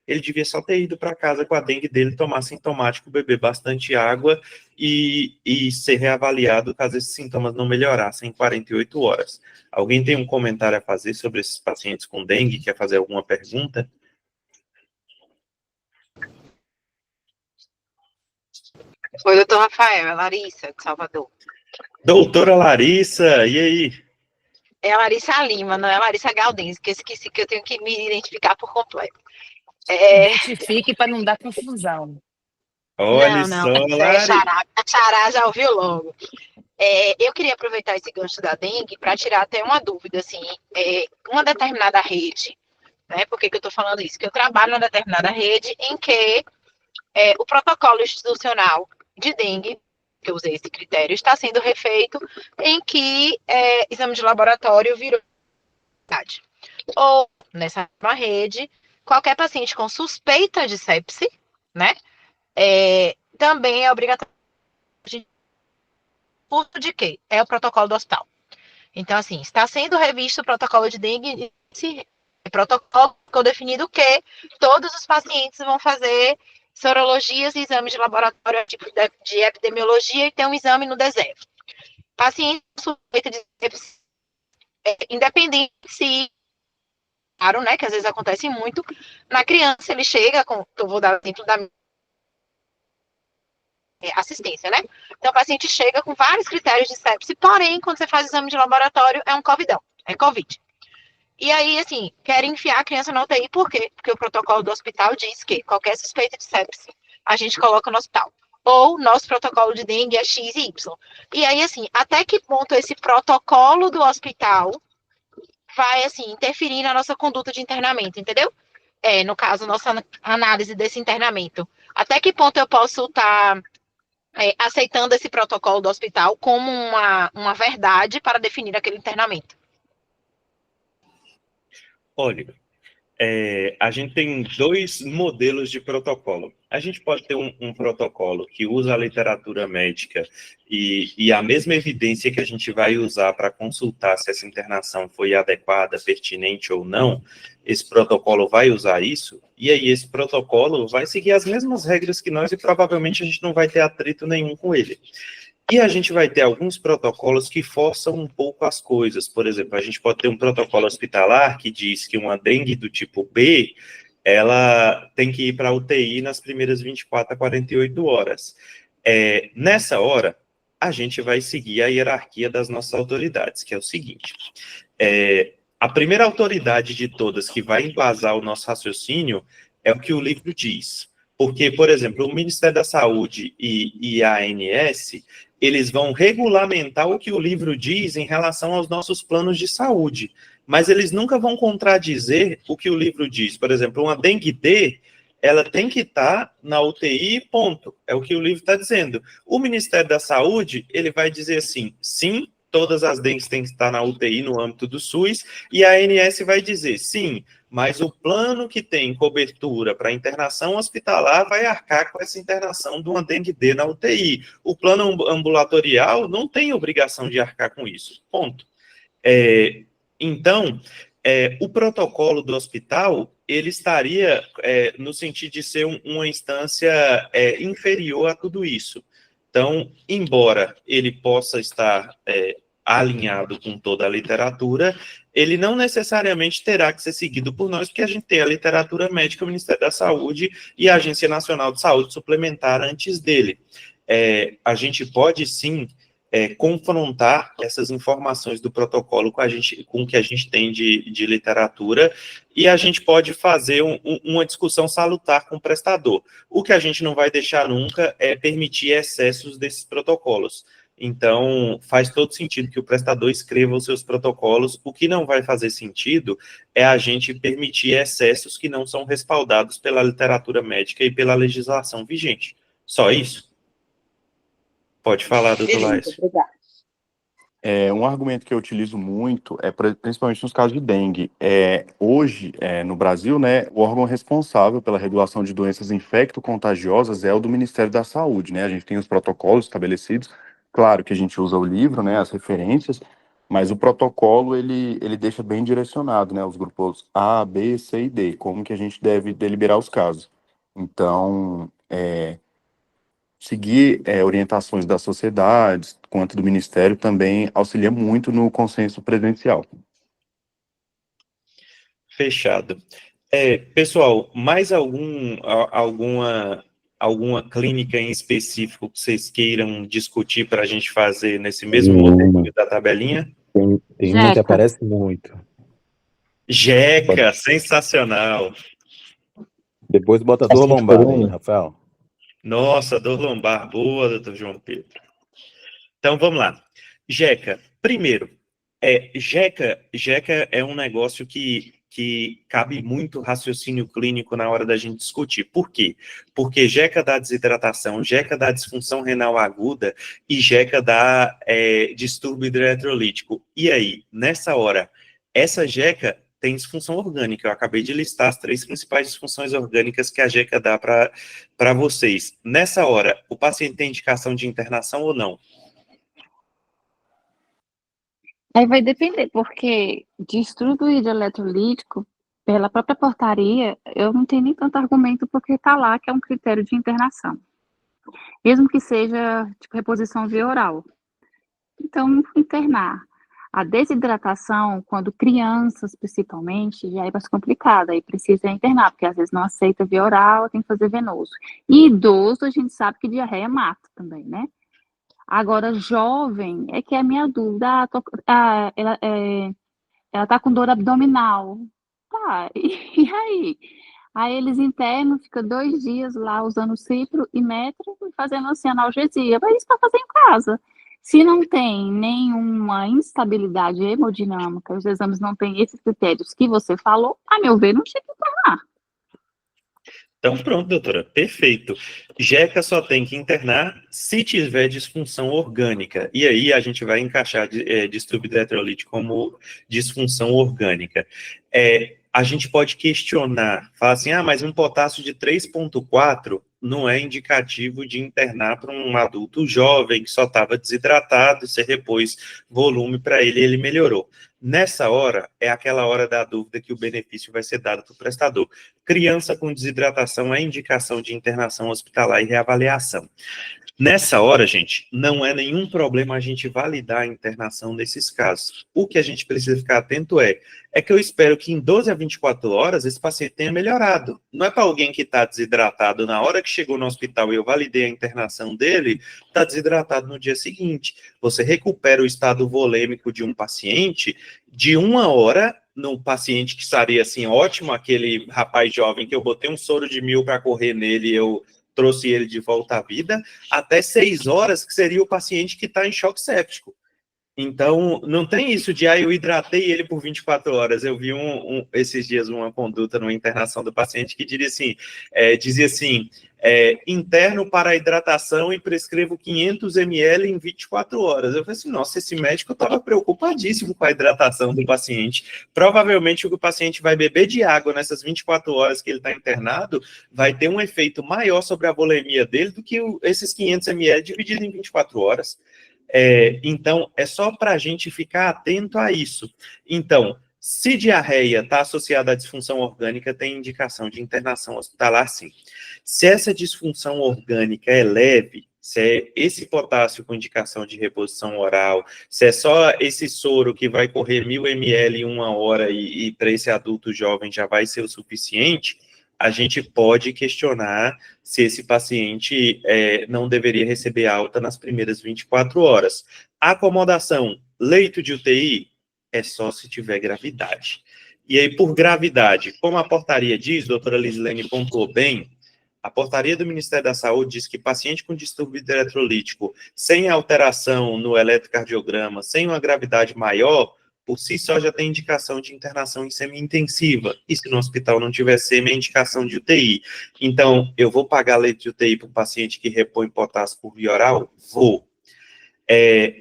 Ele devia só ter ido para casa com a dengue dele, tomar sintomático, beber bastante água e ser reavaliado caso esses sintomas não melhorassem em 48 horas. Alguém tem um comentário a fazer sobre esses pacientes com dengue? Quer fazer alguma pergunta? Oi, doutor Rafael, é Larissa, de Salvador. Doutora Larissa, e aí? É a Larissa Lima, não é a Larissa Galdens, que eu esqueci que eu tenho que me identificar por completo. Identifique para não dar confusão. Olha não, só, é Xará, a Xará já ouviu logo. Eu queria aproveitar esse gancho da dengue para tirar até uma dúvida, assim, uma determinada rede, né? Por que eu estou falando isso? Que eu trabalho numa determinada rede em que o protocolo institucional de dengue, que eu usei esse critério, está sendo refeito em que exame de laboratório virou verdade. Ou, nessa mesma rede, qualquer paciente com suspeita de sepse, né, também é obrigatório de quê? É o protocolo do hospital. Então, assim, está sendo revisto o protocolo de dengue, esse protocolo ficou definido que todos os pacientes vão fazer sorologias e exames de laboratório tipo de epidemiologia e tem um exame no DESEV. Paciente suspeita de sepsis, independente se, claro, né, que às vezes acontece muito, na criança ele chega com, eu vou dar exemplo da assistência, né? Então o paciente chega com vários critérios de sepsis, porém, quando você faz o exame de laboratório, é um covidão, é covid. E aí, assim, querem enfiar a criança na UTI, por quê? Porque o protocolo do hospital diz que qualquer suspeita de sepsis, a gente coloca no hospital. Ou nosso protocolo de dengue é X e Y. E aí, assim, até que ponto esse protocolo do hospital vai, assim, interferir na nossa conduta de internamento, entendeu? No caso, nossa análise desse internamento. Até que ponto eu posso estar aceitando esse protocolo do hospital como uma verdade para definir aquele internamento? Olha, a gente tem dois modelos de protocolo. A gente pode ter um protocolo que usa a literatura médica e a mesma evidência que a gente vai usar para consultar se essa internação foi adequada, pertinente ou não, esse protocolo vai usar isso, e aí esse protocolo vai seguir as mesmas regras que nós e provavelmente a gente não vai ter atrito nenhum com ele. E a gente vai ter alguns protocolos que forçam um pouco as coisas. Por exemplo, a gente pode ter um protocolo hospitalar que diz que uma dengue do tipo B, ela tem que ir para a UTI nas primeiras 24 a 48 horas. Nessa hora, a gente vai seguir a hierarquia das nossas autoridades, que é o seguinte. A primeira autoridade de todas que vai embasar o nosso raciocínio é o que o livro diz. Porque, por exemplo, o Ministério da Saúde e a ANS, eles vão regulamentar o que o livro diz em relação aos nossos planos de saúde, mas eles nunca vão contradizer o que o livro diz. Por exemplo, uma dengue D, ela tem que estar na UTI, ponto. É o que o livro está dizendo. O Ministério da Saúde, ele vai dizer assim, sim, todas as dengues têm que estar na UTI no âmbito do SUS, e a ANS vai dizer, sim, mas o plano que tem cobertura para internação hospitalar vai arcar com essa internação de uma dengue D na UTI. O plano ambulatorial não tem obrigação de arcar com isso, ponto. Então, o protocolo do hospital, ele estaria no sentido de ser uma instância inferior a tudo isso. Então, embora ele possa estar alinhado com toda a literatura, ele não necessariamente terá que ser seguido por nós, porque a gente tem a literatura médica, o Ministério da Saúde e a Agência Nacional de Saúde suplementar antes dele. A gente pode, sim, confrontar essas informações do protocolo com o que a gente tem de literatura, e a gente pode fazer uma discussão salutar com o prestador. O que a gente não vai deixar nunca é permitir excessos desses protocolos. Então, faz todo sentido que o prestador escreva os seus protocolos. O que não vai fazer sentido é a gente permitir excessos que não são respaldados pela literatura médica e pela legislação vigente. Só isso. Pode falar, doutor Laércio. Um argumento que eu utilizo muito, principalmente nos casos de dengue, hoje, no Brasil, né, o órgão responsável pela regulação de doenças infecto-contagiosas é o do Ministério da Saúde, né, a gente tem os protocolos estabelecidos, claro que a gente usa o livro, né, as referências, mas o protocolo, ele deixa bem direcionado, né, os grupos A, B, C e D, como que a gente deve deliberar os casos. Então, seguir orientações das sociedades, quanto do Ministério, também auxilia muito no consenso presidencial. Fechado. Pessoal, mais alguma clínica em específico que vocês queiram discutir para a gente fazer nesse mesmo modelo da tabelinha? Tem uma que aparece muito. Jeca, sensacional. Depois bota dor lombar aí, Rafael. Nossa, dor lombar, boa, doutor João Pedro. Então, vamos lá. Jeca, primeiro, Jeca é um negócio que cabe muito raciocínio clínico na hora da gente discutir. Por quê? Porque Jeca dá desidratação, Jeca dá disfunção renal aguda e Jeca dá distúrbio hidroeletrolítico. E aí, nessa hora, essa Jeca tem disfunção orgânica. Eu acabei de listar as 3 principais disfunções orgânicas que a Jeca dá para vocês. Nessa hora, o paciente tem indicação de internação ou não? Aí vai depender, porque distúrbio hidroeletrolítico pela própria portaria, eu não tenho nem tanto argumento porque está lá que é um critério de internação. Mesmo que seja, tipo, reposição via oral. Então, internar. A desidratação, quando crianças, principalmente, já é mais complicada, aí precisa internar, porque às vezes não aceita via oral, tem que fazer venoso. E idoso, a gente sabe que diarreia mata também, né? Agora, jovem, é que é a minha dúvida. Ela tá com dor abdominal. Tá, e aí? Aí eles internam, fica 2 dias lá usando cipro e metro e fazendo assim analgesia. Mas isso para fazer em casa. Se não tem nenhuma instabilidade hemodinâmica, os exames não têm esses critérios que você falou, a meu ver, não tinha que internar. Então, pronto, doutora, perfeito. Jeca só tem que internar se tiver disfunção orgânica. E aí a gente vai encaixar distúrbio de eletrolite como disfunção orgânica. A gente pode questionar, falar assim, mas um potássio de 3,4 não é indicativo de internar para um adulto jovem que só estava desidratado, você repôs volume para ele e ele melhorou. Nessa hora, é aquela hora da dúvida que o benefício vai ser dado para o prestador. Criança com desidratação é indicação de internação hospitalar e reavaliação. Nessa hora, gente, não é nenhum problema a gente validar a internação nesses casos. O que a gente precisa ficar atento é que eu espero que em 12 a 24 horas esse paciente tenha melhorado. Não é para alguém que está desidratado na hora que chegou no hospital e eu validei a internação dele, está desidratado no dia seguinte. Você recupera o estado volêmico de um paciente de 1 hora no paciente que estaria assim, ótimo, aquele rapaz jovem que eu botei um soro de 1000 para correr nele e eu trouxe ele de volta à vida, até 6 horas, que seria o paciente que está em choque séptico. Então, não tem isso de, eu hidratei ele por 24 horas. Eu vi esses dias uma conduta numa internação do paciente que dizia assim, interno para a hidratação e prescrevo 500 ml em 24 horas. Eu falei assim, nossa, esse médico estava preocupadíssimo com a hidratação do paciente. Provavelmente o que o paciente vai beber de água nessas 24 horas que ele está internado vai ter um efeito maior sobre a volemia dele do que esses 500 ml dividido em 24 horas. Então, é só para a gente ficar atento a isso. Então, se diarreia está associada à disfunção orgânica, tem indicação de internação hospitalar, sim. Se essa disfunção orgânica é leve, se é esse potássio com indicação de reposição oral, se é só esse soro que vai correr 1000 ml em 1 hora e para esse adulto jovem já vai ser o suficiente, a gente pode questionar se esse paciente não deveria receber alta nas primeiras 24 horas. Acomodação, leito de UTI, é só se tiver gravidade. E aí, por gravidade, como a portaria diz, doutora Lislene pontuou bem, a portaria do Ministério da Saúde diz que paciente com distúrbio eletrolítico, sem alteração no eletrocardiograma, sem uma gravidade maior, por si só já tem indicação de internação em semi-intensiva. E se no hospital não tiver semi, é indicação de UTI. Então, eu vou pagar leite de UTI para um paciente que repõe potássio por via oral? Vou.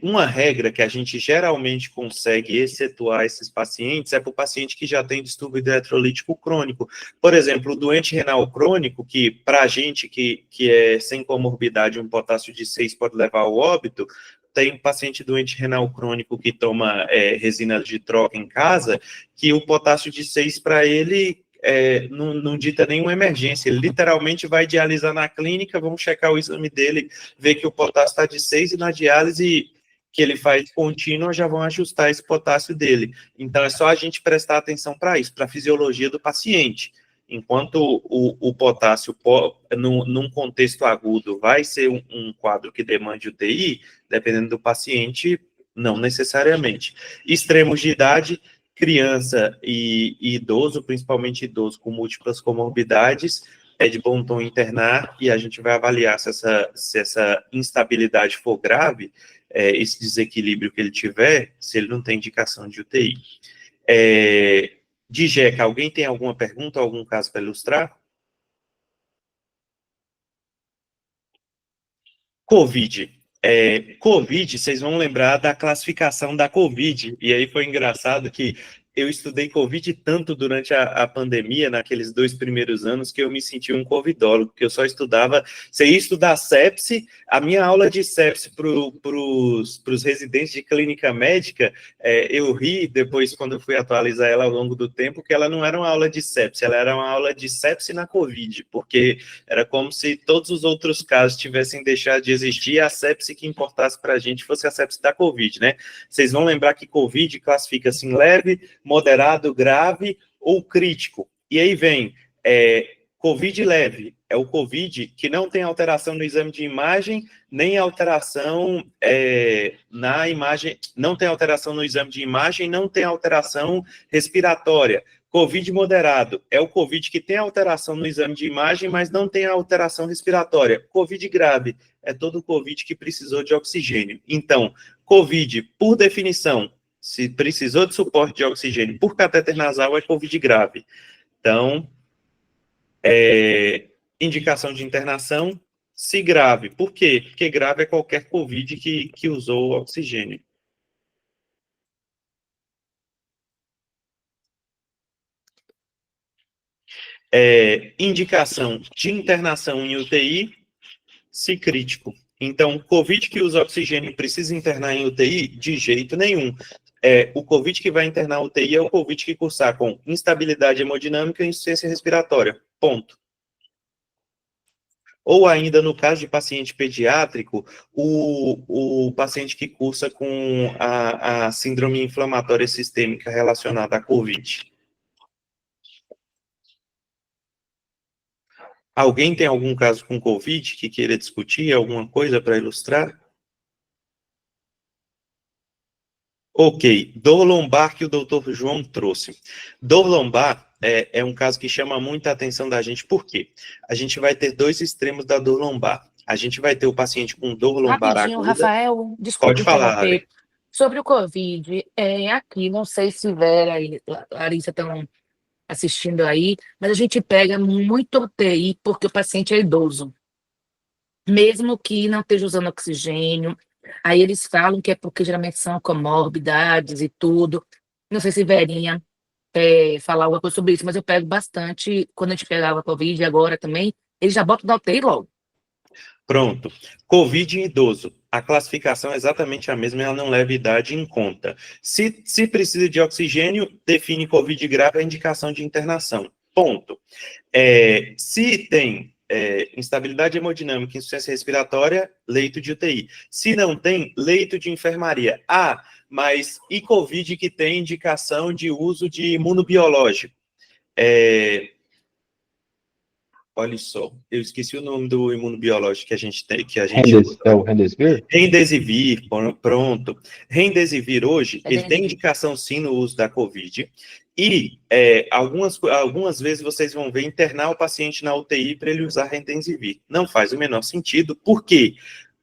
Uma regra que a gente geralmente consegue excetuar esses pacientes é para o paciente que já tem distúrbio eletrolítico crônico. Por exemplo, o doente renal crônico, que para a gente que é sem comorbidade, um potássio de 6 pode levar ao óbito, tem um paciente doente renal crônico que toma resina de troca em casa, que o potássio de 6 para ele não dita nenhuma emergência, ele literalmente vai dialisar na clínica, vamos checar o exame dele, ver que o potássio está de 6 e na diálise que ele faz contínua já vão ajustar esse potássio dele. Então é só a gente prestar atenção para isso, para a fisiologia do paciente. Enquanto o potássio, num contexto agudo, vai ser um quadro que demande UTI, dependendo do paciente, não necessariamente. Extremos de idade, criança e idoso, principalmente idoso com múltiplas comorbidades, é de bom tom internar e a gente vai avaliar se essa instabilidade for grave, esse desequilíbrio que ele tiver, se ele não tem indicação de UTI. De Jeca, alguém tem alguma pergunta, algum caso para ilustrar? Covid. Covid, vocês vão lembrar da classificação da Covid, e aí foi engraçado que eu estudei Covid tanto durante a pandemia, naqueles 2 primeiros anos, que eu me senti um covidólogo, porque eu só estudava, você ia estudar sepse, a minha aula de sepse para os residentes de clínica médica, eu ri depois, quando eu fui atualizar ela ao longo do tempo, que ela não era uma aula de sepse, ela era uma aula de sepse na Covid, porque era como se todos os outros casos tivessem deixado de existir, a sepse que importasse para a gente fosse a sepse da Covid, né? Vocês vão lembrar que Covid classifica assim, leve, moderado, grave ou crítico. E aí vem Covid leve, é o Covid que não tem alteração no exame de imagem, nem alteração na imagem, não tem alteração no exame de imagem, não tem alteração respiratória. Covid moderado é o Covid que tem alteração no exame de imagem, mas não tem alteração respiratória. Covid grave é todo Covid que precisou de oxigênio. Então, Covid, por definição, se precisou de suporte de oxigênio por catéter nasal, é Covid grave. Então, indicação de internação, se grave. Por quê? Porque grave é qualquer Covid que usou oxigênio. Indicação de internação em UTI, se crítico. Então, Covid que usa oxigênio precisa internar em UTI? De jeito nenhum. O Covid que vai internar em UTI é o Covid que cursar com instabilidade hemodinâmica e insuficiência respiratória. Ponto. Ou ainda, no caso de paciente pediátrico, o paciente que cursa com a síndrome inflamatória sistêmica relacionada à Covid. Alguém tem algum caso com Covid que queira discutir, alguma coisa para ilustrar? Ok, dor lombar que o doutor João trouxe. Dor lombar é um caso que chama muita atenção da gente, por quê? A gente vai ter 2 extremos da dor lombar. A gente vai ter o paciente com dor lombar Rapidinho, aguda. Rafael, desculpa Pode falar, interromper. Ari. Sobre o Covid, aqui, não sei se Vera e Larissa estão assistindo aí, mas a gente pega muito UTI porque o paciente é idoso. Mesmo que não esteja usando oxigênio, aí eles falam que é porque geralmente são comorbidades e tudo. Não sei se Verinha falar alguma coisa sobre isso, mas eu pego bastante, quando a gente pegava Covid agora também, eles já botam na UTI logo. Pronto. Covid em idoso. A classificação é exatamente a mesma, ela não leva idade em conta. Se precisa de oxigênio, define Covid grave a indicação de internação. Ponto. Se tem instabilidade hemodinâmica, insuficiência respiratória, leito de UTI. Se não tem, leito de enfermaria. Mas e Covid que tem indicação de uso de imunobiológico? Olha só, eu esqueci o nome do imunobiológico que a gente tem, É o Remdesivir? Remdesivir, pronto. Remdesivir hoje, ele tem indicação sim no uso da COVID, e algumas vezes vocês vão ver internar o paciente na UTI para ele usar Remdesivir. Não faz o menor sentido, porque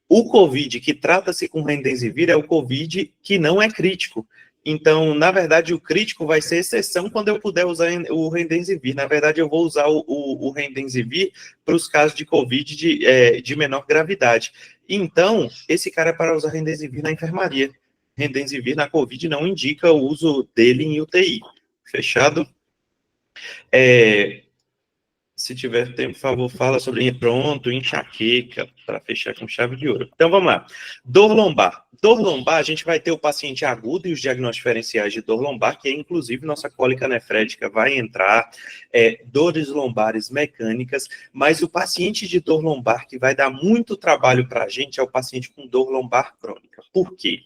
o COVID que trata-se com Remdesivir é o COVID que não é crítico. Então, na verdade, o crítico vai ser exceção quando eu puder usar o Remdesivir. Na verdade, eu vou usar o Remdesivir para os casos de COVID de menor gravidade. Então, esse cara é para usar Remdesivir na enfermaria. Remdesivir na COVID não indica o uso dele em UTI. Fechado? Se tiver tempo, por favor, fala sobre pronto, enxaqueca, para fechar com chave de ouro. Então, vamos lá. Dor lombar. Dor lombar, a gente vai ter o paciente agudo e os diagnósticos diferenciais de dor lombar, que é, inclusive, nossa cólica nefrética vai entrar, dores lombares mecânicas, mas o paciente de dor lombar que vai dar muito trabalho para a gente é o paciente com dor lombar crônica. Por quê?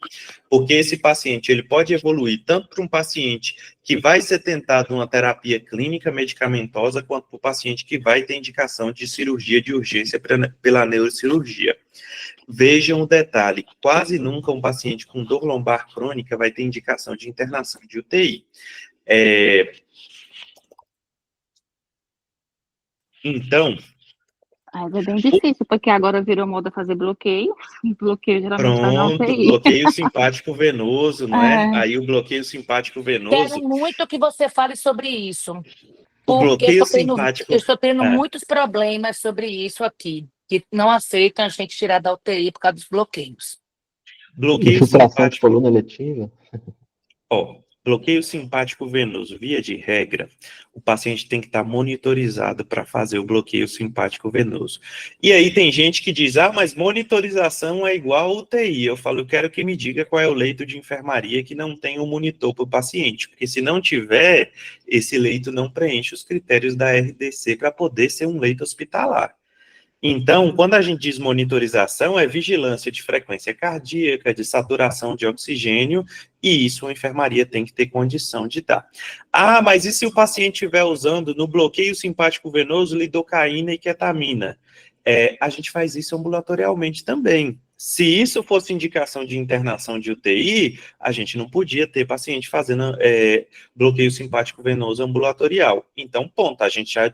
Porque esse paciente, ele pode evoluir tanto para um paciente que vai ser tentado uma terapia clínica medicamentosa, quanto para o paciente que vai ter indicação de cirurgia de urgência pela neurocirurgia. Vejam o detalhe, quase nunca um paciente com dor lombar crônica vai ter indicação de internação de UTI. Então... Mas é bem difícil, porque agora virou moda fazer bloqueio. Bloqueio geralmente faz na Pronto, UTI. bloqueio simpático venoso, não é? Aí o bloqueio simpático venoso... Quero muito que você fale sobre isso. O Porque bloqueio simpático... eu estou tendo muitos problemas sobre isso aqui, que não aceitam a gente tirar da UTI por causa dos bloqueios. Bloqueio Infiltração de simpático... coluna letiva? Bloqueio simpático venoso, via de regra, o paciente tem que estar monitorizado para fazer o bloqueio simpático venoso. E aí tem gente que diz, mas monitorização é igual UTI. Eu falo, eu quero que me diga qual é o leito de enfermaria que não tem um monitor para o paciente, porque se não tiver, esse leito não preenche os critérios da RDC para poder ser um leito hospitalar. Então, quando a gente diz monitorização, é vigilância de frequência cardíaca, de saturação de oxigênio, e isso a enfermaria tem que ter condição de dar. Mas e se o paciente estiver usando no bloqueio simpático venoso lidocaína e ketamina? A gente faz isso ambulatorialmente também. Se isso fosse indicação de internação de UTI, a gente não podia ter paciente fazendo bloqueio simpático venoso ambulatorial. Então, ponto, a gente já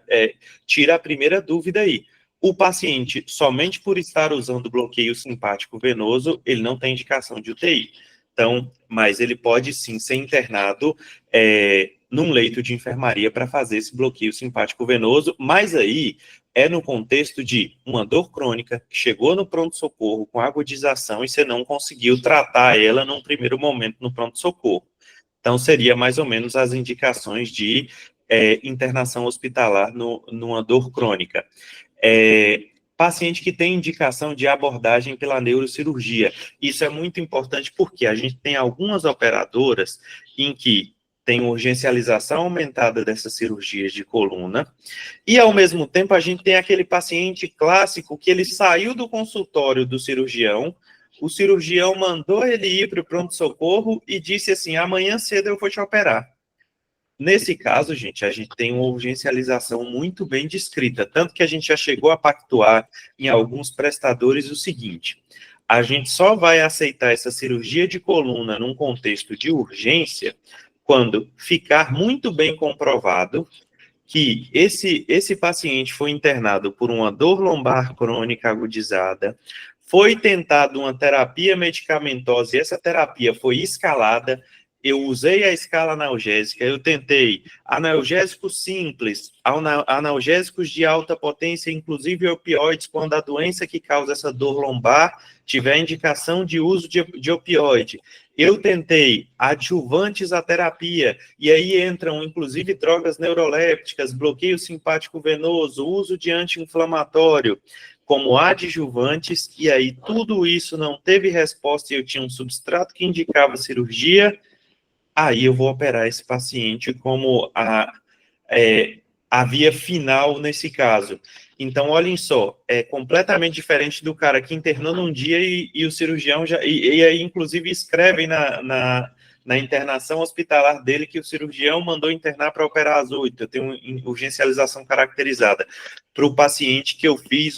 tira a primeira dúvida aí. O paciente, somente por estar usando bloqueio simpático venoso, ele não tem indicação de UTI. Então, mas ele pode sim ser internado num leito de enfermaria para fazer esse bloqueio simpático venoso, mas aí é no contexto de uma dor crônica que chegou no pronto-socorro com agudização e você não conseguiu tratar ela num primeiro momento no pronto-socorro. Então, seria mais ou menos as indicações de internação hospitalar numa dor crônica. Paciente que tem indicação de abordagem pela neurocirurgia. Isso é muito importante porque a gente tem algumas operadoras em que tem urgencialização aumentada dessas cirurgias de coluna e, ao mesmo tempo, a gente tem aquele paciente clássico que ele saiu do consultório do cirurgião, o cirurgião mandou ele ir para o pronto-socorro e disse assim, amanhã cedo eu vou te operar. Nesse caso, gente, a gente tem uma urgencialização muito bem descrita, tanto que a gente já chegou a pactuar em alguns prestadores o seguinte, a gente só vai aceitar essa cirurgia de coluna num contexto de urgência quando ficar muito bem comprovado que esse paciente foi internado por uma dor lombar crônica agudizada, foi tentada uma terapia medicamentosa e essa terapia foi escalada, eu usei a escala analgésica, eu tentei analgésicos simples, analgésicos de alta potência, inclusive opioides, quando a doença que causa essa dor lombar tiver indicação de uso de opioide. Eu tentei adjuvantes à terapia, e aí entram, inclusive, drogas neurolépticas, bloqueio simpático venoso, uso de anti-inflamatório, como adjuvantes, e aí tudo isso não teve resposta e eu tinha um substrato que indicava cirurgia, aí eu vou operar esse paciente como a via final nesse caso. Então, olhem só, é completamente diferente do cara que internou num dia e o cirurgião já... E aí, inclusive, escrevem na internação hospitalar dele que o cirurgião mandou internar para operar às 8. Eu tenho urgencialização caracterizada. Para o paciente que eu fiz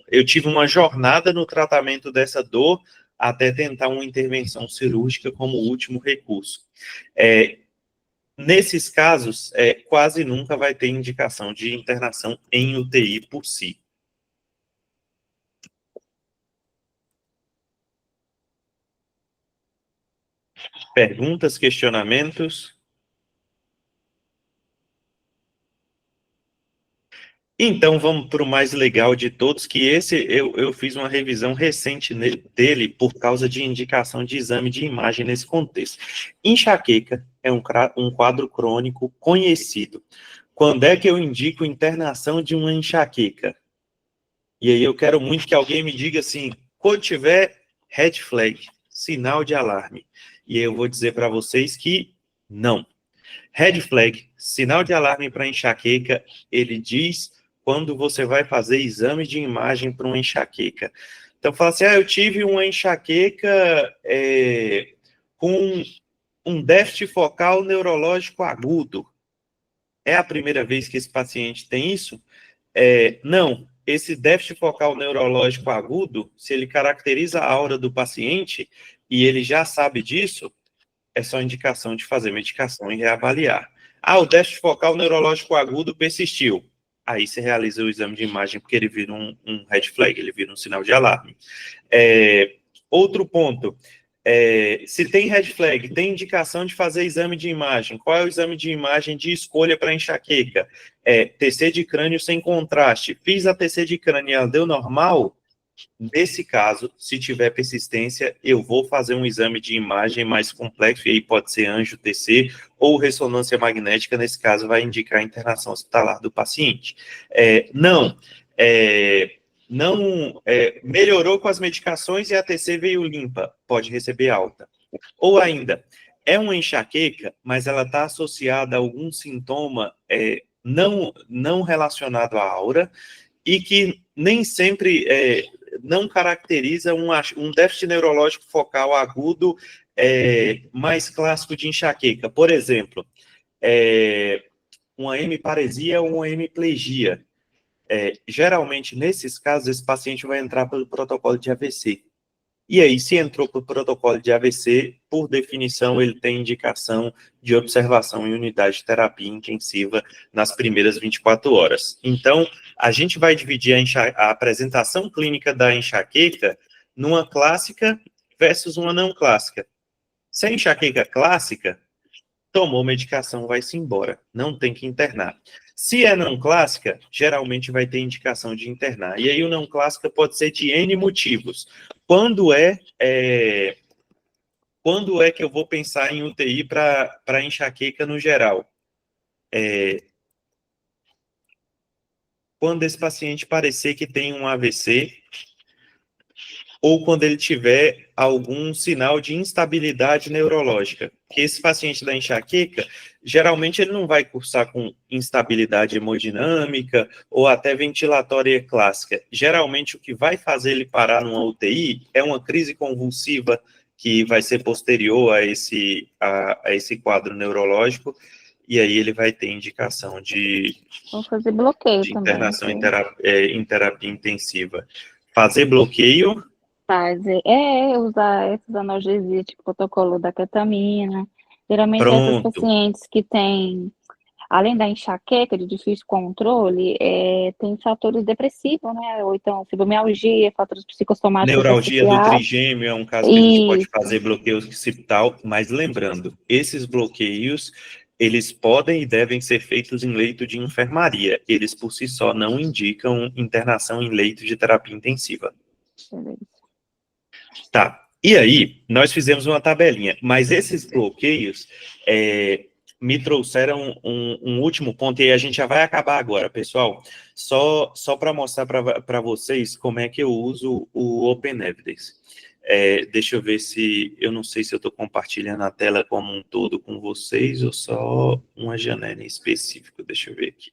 eu tive uma jornada no tratamento dessa dor até tentar uma intervenção cirúrgica como último recurso. Nesses casos, quase nunca vai ter indicação de internação em UTI por si. Perguntas, questionamentos? Então, vamos para o mais legal de todos, que esse eu fiz uma revisão recente dele por causa de indicação de exame de imagem nesse contexto. Enxaqueca é um quadro crônico conhecido. Quando é que eu indico internação de uma enxaqueca? E aí eu quero muito que alguém me diga assim, quando tiver red flag, sinal de alarme. E eu vou dizer para vocês que não. Red flag, sinal de alarme para enxaqueca, ele diz quando você vai fazer exame de imagem para uma enxaqueca. Então, fala assim, eu tive uma enxaqueca com um déficit focal neurológico agudo. É a primeira vez que esse paciente tem isso? Não. Esse déficit focal neurológico agudo, se ele caracteriza a aura do paciente e ele já sabe disso, é só indicação de fazer medicação e reavaliar. O déficit focal neurológico agudo persistiu. Aí você realiza o exame de imagem porque ele vira um red flag, ele vira um sinal de alarme. Outro ponto, se tem red flag, tem indicação de fazer exame de imagem. Qual é o exame de imagem de escolha para enxaqueca? TC de crânio sem contraste. Fiz a TC de crânio e ela deu normal, Nesse caso, se tiver persistência, eu vou fazer um exame de imagem mais complexo, e aí pode ser anjo-TC ou ressonância magnética, nesse caso vai indicar a internação hospitalar do paciente. Melhorou com as medicações e a TC veio limpa, pode receber alta. Ou ainda, é uma enxaqueca, mas ela está associada a algum sintoma não relacionado à aura, e que nem sempre não caracteriza um déficit neurológico focal agudo mais clássico de enxaqueca. Por exemplo, uma hemiparesia ou uma hemiplegia. Geralmente, nesses casos, esse paciente vai entrar pelo protocolo de AVC. E aí, se entrou para o protocolo de AVC, por definição, ele tem indicação de observação em unidade de terapia intensiva nas primeiras 24 horas. Então, a gente vai dividir a apresentação clínica da enxaqueca numa clássica versus uma não clássica. Se a enxaqueca clássica, tomou medicação, vai-se embora, não tem que internar. Se é não clássica, geralmente vai ter indicação de internar. E aí o não clássica pode ser de N motivos. Quando é que eu vou pensar em UTI para enxaqueca no geral? Quando esse paciente parecer que tem um AVC, ou quando ele tiver algum sinal de instabilidade neurológica. Que esse paciente da enxaqueca, geralmente ele não vai cursar com instabilidade hemodinâmica ou até ventilatória clássica. Geralmente o que vai fazer ele parar numa UTI é uma crise convulsiva que vai ser posterior a esse quadro neurológico, e aí ele vai ter indicação de Vou fazer bloqueio de também. internação em terapia intensiva. Fazer bloqueio... Usar esses analgesias, tipo protocolo da ketamina. Geralmente Pronto. essas pacientes que têm, além da enxaqueca de difícil controle, tem fatores depressivos, né? Ou então fibromialgia, fatores psicossomáticos Neuralgia do associados. trigêmeo é um caso que a gente pode Isso. fazer bloqueio occipital, mas lembrando, esses bloqueios, eles podem e devem ser feitos em leito de enfermaria. Eles, por si só, não indicam internação em leito de terapia intensiva. Beleza. Tá, e aí, nós fizemos uma tabelinha, mas esses bloqueios me trouxeram um último ponto, e aí a gente já vai acabar agora, pessoal, só para mostrar para vocês como é que eu uso o Open Evidence. Deixa eu ver se, eu não sei se eu estou compartilhando a tela como um todo com vocês, ou só uma janela em específico, deixa eu ver aqui.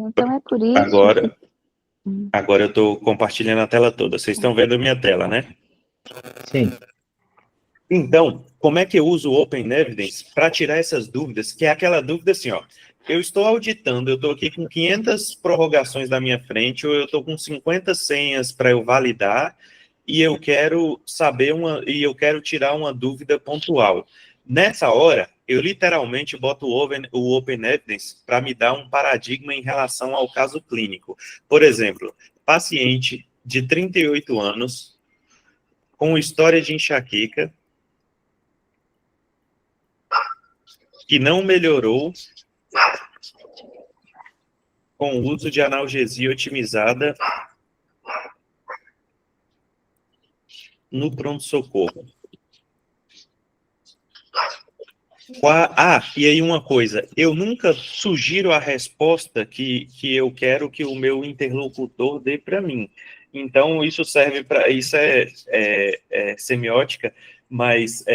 Então é por isso Agora eu estou compartilhando a tela toda. Vocês estão vendo a minha tela, né? Sim. Então, como é que eu uso o Open Evidence para tirar essas dúvidas? Que é aquela dúvida assim, ó. Eu estou auditando, eu estou aqui com 500 prorrogações na minha frente, ou eu estou com 50 senhas para eu validar, e eu quero eu quero tirar uma dúvida pontual. Nessa hora, eu literalmente boto o Open Evidence para me dar um paradigma em relação ao caso clínico. Por exemplo, paciente de 38 anos, com história de enxaqueca, que não melhorou com o uso de analgesia otimizada no pronto-socorro. E aí uma coisa, eu nunca sugiro a resposta que eu quero que o meu interlocutor dê para mim. Então, isso serve para... Isso é semiótica, mas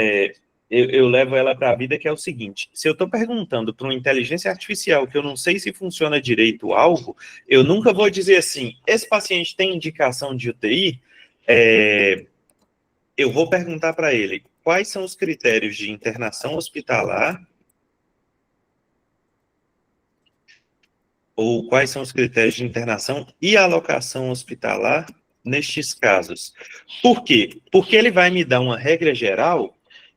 eu levo ela para a vida, que é o seguinte: se eu estou perguntando para uma inteligência artificial que eu não sei se funciona direito algo, eu nunca vou dizer assim, esse paciente tem indicação de UTI? Eu vou perguntar para ele, quais são os critérios de internação hospitalar, ou quais são os critérios de internação e alocação hospitalar nestes casos. Por quê? Porque ele vai me dar uma regra geral,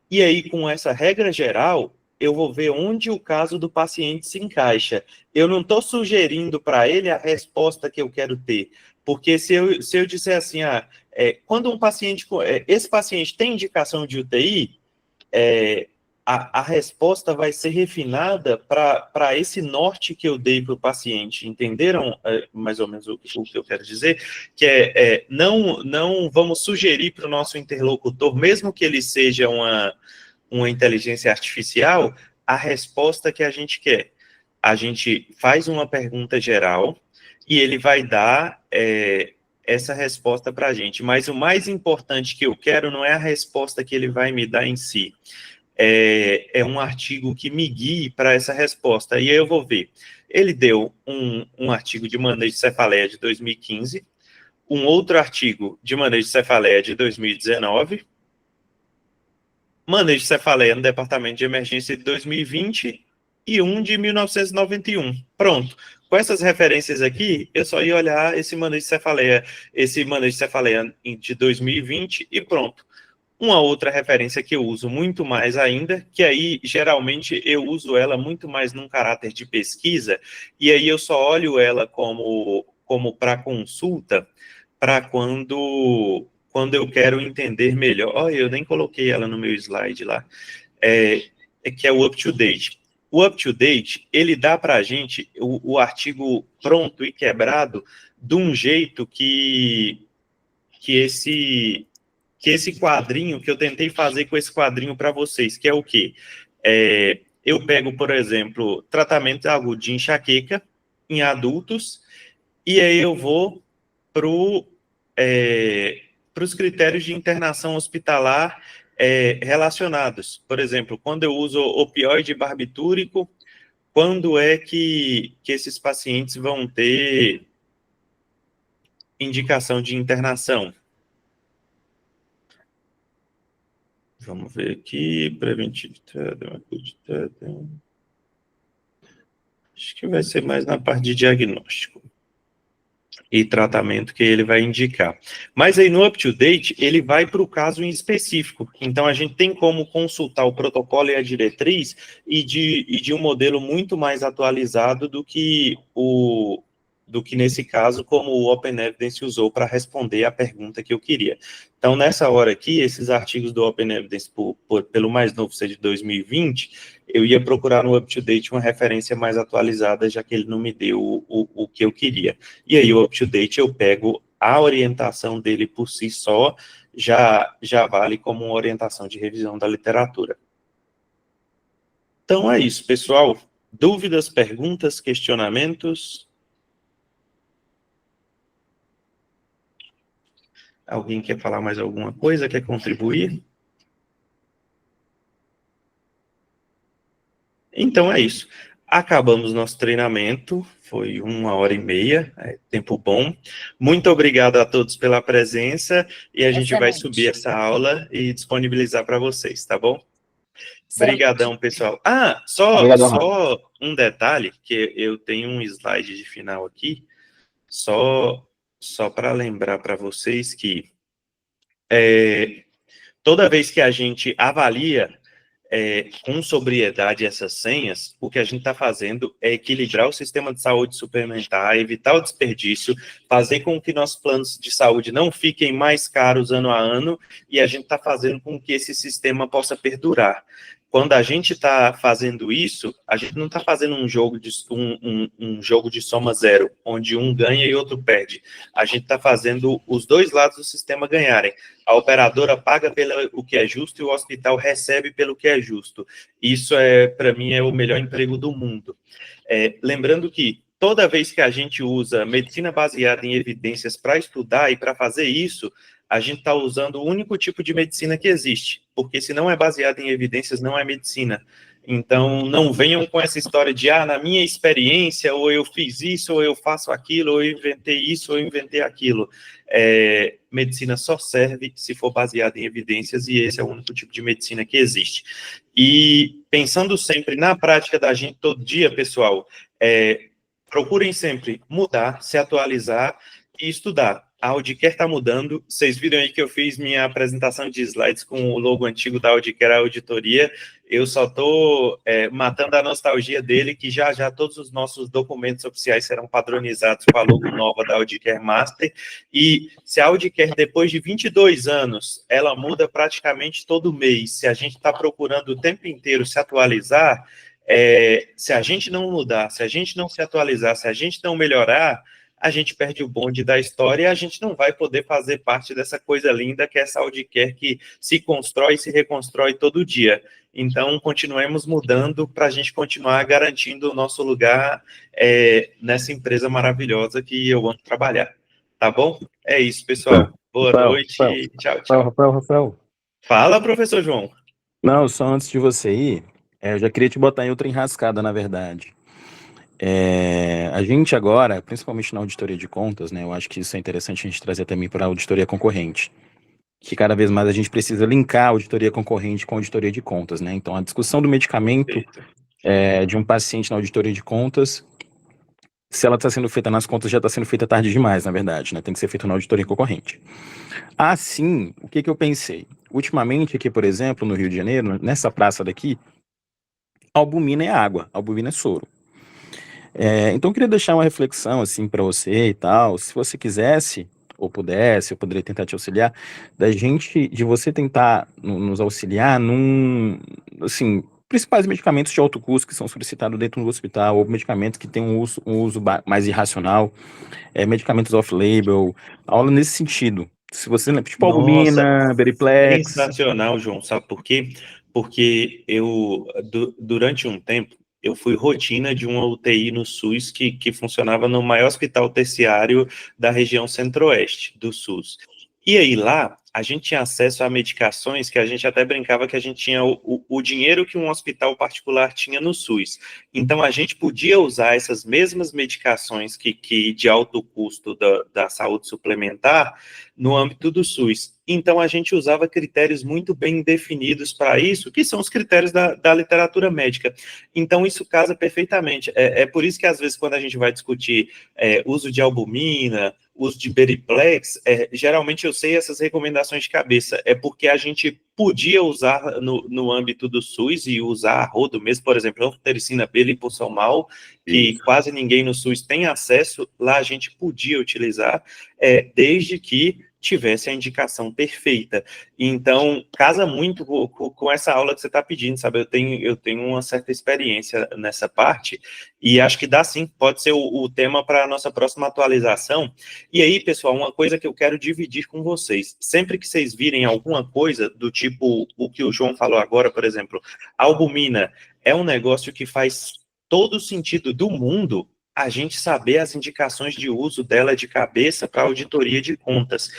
e aí com essa regra geral, eu vou ver onde o caso do paciente se encaixa. Eu não estou sugerindo para ele a resposta que eu quero ter, Porque se eu disser assim, quando um paciente, esse paciente tem indicação de UTI, a resposta vai ser refinada para esse norte que eu dei para o paciente. Entenderam mais ou menos o que eu quero dizer? Que não vamos sugerir para o nosso interlocutor, mesmo que ele seja uma inteligência artificial, a resposta que a gente quer. A gente faz uma pergunta geral e ele vai dar essa resposta para a gente. Mas o mais importante que eu quero não é a resposta que ele vai me dar em si. É um artigo que me guie para essa resposta. E aí eu vou ver. Ele deu um artigo de manejo de cefaleia de 2015, um outro artigo de manejo de cefaleia de 2019, manejo de cefaleia no departamento de emergência de 2020 e um de 1991. Pronto. Com essas referências aqui, eu só ia olhar esse manejo de cefaleia de 2020 e pronto. Uma outra referência que eu uso muito mais ainda, que aí, geralmente, eu uso ela muito mais num caráter de pesquisa, e aí eu só olho ela como para consulta, para quando eu quero entender melhor. Eu nem coloquei ela no meu slide lá, que é o up-to-date. O up-to-date, ele dá para a gente o artigo pronto e quebrado de um jeito que esse quadrinho, que eu tentei fazer com esse quadrinho para vocês, que é o quê? Eu pego, por exemplo, tratamento agudo de enxaqueca em adultos, e aí eu vou para os critérios de internação hospitalar relacionados. Por exemplo, quando eu uso opioide barbitúrico, quando é que esses pacientes vão ter indicação de internação? Vamos ver aqui, preventivo, acho que vai ser mais na parte de diagnóstico e tratamento que ele vai indicar. Mas aí no up-to-date, ele vai para o caso em específico. Então, a gente tem como consultar o protocolo e a diretriz e de um modelo muito mais atualizado do que nesse caso, como o Open Evidence usou para responder a pergunta que eu queria. Então, nessa hora aqui, esses artigos do Open Evidence, pelo mais novo ser de 2020, eu ia procurar no UpToDate uma referência mais atualizada, já que ele não me deu o que eu queria. E aí, o UpToDate, eu pego a orientação dele por si só, já vale como uma orientação de revisão da literatura. Então, é isso, pessoal. Dúvidas, perguntas, questionamentos? Alguém quer falar mais alguma coisa? Quer contribuir? Então é isso. Acabamos nosso treinamento. Foi 1h30, tempo bom. Muito obrigado a todos pela presença. E a gente vai subir essa aula e disponibilizar para vocês, tá bom? Obrigadão, pessoal. Só um detalhe, que eu tenho um slide de final aqui, só para lembrar para vocês que toda vez que a gente avalia com sobriedade essas senhas, o que a gente está fazendo é equilibrar o sistema de saúde suplementar, evitar o desperdício, fazer com que nossos planos de saúde não fiquem mais caros ano a ano, e a gente está fazendo com que esse sistema possa perdurar. Quando a gente está fazendo isso, a gente não está fazendo um jogo de soma zero, onde um ganha e outro perde. A gente está fazendo os dois lados do sistema ganharem. A operadora paga pelo que é justo e o hospital recebe pelo que é justo. Isso, para mim, é o melhor emprego do mundo. Lembrando que toda vez que a gente usa medicina baseada em evidências para estudar e para fazer isso, a gente está usando o único tipo de medicina que existe, porque se não é baseado em evidências, não é medicina. Então, não venham com essa história de, na minha experiência, ou eu fiz isso, ou eu faço aquilo, ou eu inventei isso, ou eu inventei aquilo. Medicina só serve se for baseada em evidências, e esse é o único tipo de medicina que existe. E pensando sempre na prática da gente todo dia, pessoal, procurem sempre mudar, se atualizar e estudar. a Audicare está mudando. Vocês viram aí que eu fiz minha apresentação de slides com o logo antigo da Audicare, a auditoria. Eu só estou matando a nostalgia dele, que já todos os nossos documentos oficiais serão padronizados com a logo nova da Audicare Master. E se a Audicare, depois de 22 anos, ela muda praticamente todo mês, se a gente está procurando o tempo inteiro se atualizar, se a gente não mudar, se a gente não se atualizar, se a gente não melhorar, a gente perde o bonde da história e a gente não vai poder fazer parte dessa coisa linda que é essa Audicare que se constrói e se reconstrói todo dia. Então, continuemos mudando para a gente continuar garantindo o nosso lugar nessa empresa maravilhosa que eu amo trabalhar. Tá bom? É isso, pessoal. Boa noite. Tchau. Rafael. Fala, professor João. Não, só antes de você ir, eu já queria te botar em outra enrascada, na verdade. A gente agora, principalmente na auditoria de contas, né, eu acho que isso é interessante a gente trazer também para a auditoria concorrente, que cada vez mais a gente precisa linkar a auditoria concorrente com a auditoria de contas, né? Então, a discussão do medicamento de um paciente na auditoria de contas, se ela está sendo feita nas contas, já está sendo feita tarde demais, na verdade, né? Tem que ser feita na auditoria concorrente. Assim, o que eu pensei? Ultimamente, aqui, por exemplo, no Rio de Janeiro, nessa praça daqui, albumina é água, albumina é soro. Então eu queria deixar uma reflexão assim para você e tal, se você quisesse ou pudesse, eu poderia tentar te auxiliar, de você tentar nos auxiliar assim, principais medicamentos de alto custo que são solicitados dentro do hospital, ou medicamentos que têm um uso mais irracional, medicamentos off-label, aula nesse sentido. Se você, tipo albumina, Beriplex... Sensacional, João, sabe por quê? Porque durante um tempo, eu fui rotina de uma UTI no SUS que funcionava no maior hospital terciário da região centro-oeste do SUS. E aí lá, a gente tinha acesso a medicações que a gente até brincava que a gente tinha o dinheiro que um hospital particular tinha no SUS. Então, a gente podia usar essas mesmas medicações que de alto custo da saúde suplementar no âmbito do SUS. Então, a gente usava critérios muito bem definidos para isso, que são os critérios da literatura médica. Então, isso casa perfeitamente. É por isso que, às vezes, quando a gente vai discutir uso de albumina, uso de Beriplex, geralmente eu sei essas recomendações de cabeça, porque a gente podia usar no âmbito do SUS e usar a rodo mesmo, por exemplo, anfotericina B, liposomal, que quase ninguém no SUS tem acesso, lá a gente podia utilizar, desde que tivesse a indicação perfeita. Então, casa muito com essa aula que você está pedindo, sabe? Eu tenho uma certa experiência nessa parte, e acho que dá sim, pode ser o tema para a nossa próxima atualização. E aí, pessoal, uma coisa que eu quero dividir com vocês, sempre que vocês virem alguma coisa do tipo o que o João falou agora, por exemplo, a albumina é um negócio que faz todo o sentido do mundo a gente saber as indicações de uso dela de cabeça para auditoria de contas.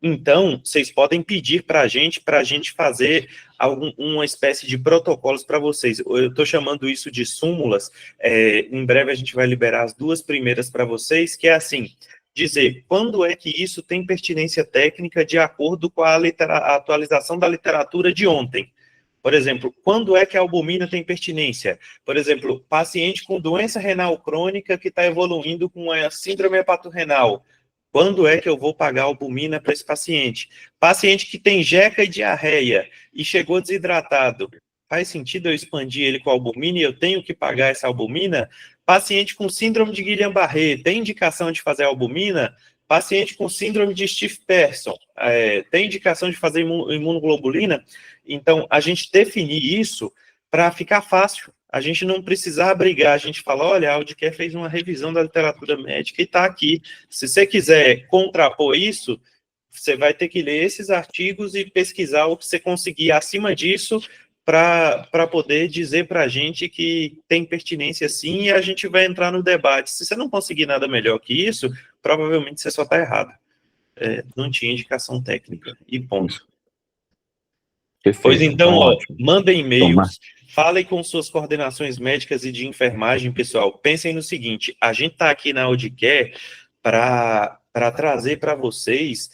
Então, vocês podem pedir para a gente fazer uma espécie de protocolos para vocês. Eu estou chamando isso de súmulas. Em breve a gente vai liberar as 2 primeiras para vocês, que é assim, dizer quando é que isso tem pertinência técnica de acordo com a atualização da literatura de ontem. Por exemplo, quando é que a albumina tem pertinência? Por exemplo, paciente com doença renal crônica que está evoluindo com a síndrome hepatorrenal. Quando é que eu vou pagar albumina para esse paciente? Paciente que tem jeca e diarreia e chegou desidratado. Faz sentido eu expandir ele com albumina e eu tenho que pagar essa albumina? Paciente com síndrome de Guillain-Barré, tem indicação de fazer albumina? Paciente com síndrome de Stiff-Person, tem indicação de fazer imunoglobulina? Então, a gente definir isso para ficar fácil. A gente não precisar brigar, a gente fala, olha, a Audicare fez uma revisão da literatura médica e está aqui. Se você quiser contrapor isso, você vai ter que ler esses artigos e pesquisar o que você conseguir acima disso para poder dizer para a gente que tem pertinência sim e a gente vai entrar no debate. Se você não conseguir nada melhor que isso, provavelmente você só está errado. Não tinha indicação técnica. E ponto. Perfeito. Pois então, Ótimo. mandem e-mails, falem com suas coordenações médicas e de enfermagem, pessoal. Pensem no seguinte, a gente está aqui na Audicare para trazer para vocês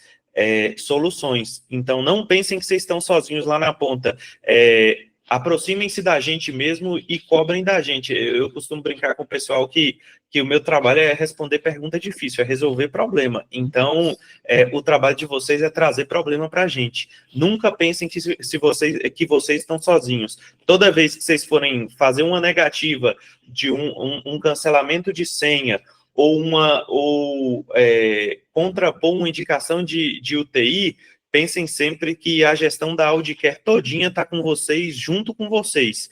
soluções. Então, não pensem que vocês estão sozinhos lá na ponta. Aproximem-se da gente mesmo e cobrem da gente. Eu costumo brincar com o pessoal que que o meu trabalho é responder pergunta difícil, é resolver problema. Então, o trabalho de vocês é trazer problema para a gente. Nunca pensem que vocês estão sozinhos. Toda vez que vocês forem fazer uma negativa de um cancelamento de senha, ou contrapor uma indicação de UTI, pensem sempre que a gestão da Audicare todinha está com vocês, junto com vocês.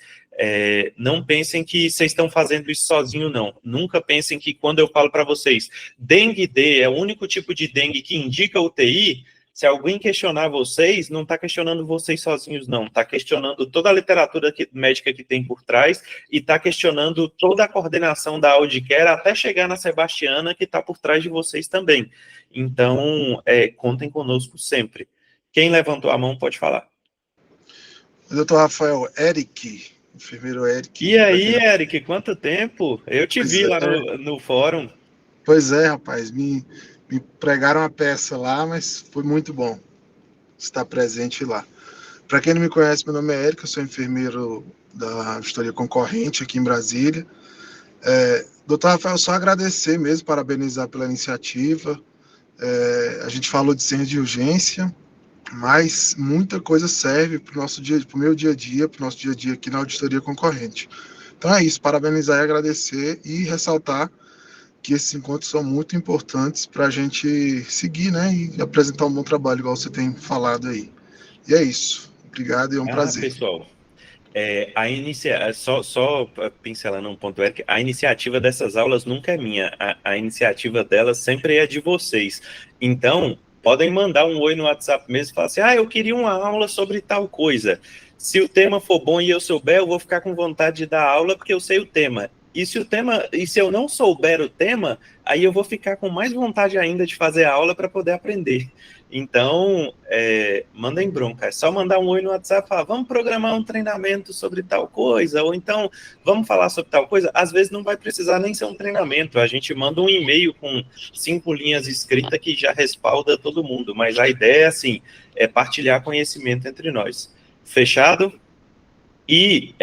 Não pensem que vocês estão fazendo isso sozinho, não. Nunca pensem que quando eu falo para vocês, dengue D é o único tipo de dengue que indica UTI, se alguém questionar vocês, não está questionando vocês sozinhos, não. Está questionando toda a literatura médica que tem por trás e está questionando toda a coordenação da Audicare até chegar na Sebastiana, que está por trás de vocês também. Então, contem conosco sempre. Quem levantou a mão pode falar. Doutor Rafael, Eric, enfermeiro Eric. E aí, Eric, quanto tempo? Eu te vi lá no fórum. Pois é, rapaz, me pregaram a peça lá, mas foi muito bom estar presente lá. Para quem não me conhece, meu nome é Eric, eu sou enfermeiro da Auditoria Concorrente aqui em Brasília. Doutor Rafael, só agradecer mesmo, parabenizar pela iniciativa. A gente falou de senha de urgência, mas muita coisa serve para o meu dia a dia, para o nosso dia a dia aqui na Auditoria Concorrente. Então é isso, parabenizar e agradecer e ressaltar que esses encontros são muito importantes para a gente seguir, né, e apresentar um bom trabalho, igual você tem falado aí. E é isso. Obrigado e é um prazer. Pessoal, só pincelando um ponto, Eric, a iniciativa dessas aulas nunca é minha, a iniciativa delas sempre é de vocês. Então, podem mandar um oi no WhatsApp mesmo e falar assim, eu queria uma aula sobre tal coisa. Se o tema for bom e eu souber, eu vou ficar com vontade de dar aula porque eu sei o tema. E se eu não souber o tema, aí eu vou ficar com mais vontade ainda de fazer a aula para poder aprender. Então, mandem bronca. É só mandar um oi no WhatsApp e falar, vamos programar um treinamento sobre tal coisa, ou então, vamos falar sobre tal coisa. Às vezes não vai precisar nem ser um treinamento. A gente manda um e-mail com 5 linhas escritas que já respalda todo mundo. Mas a ideia, assim, é partilhar conhecimento entre nós. Fechado? E,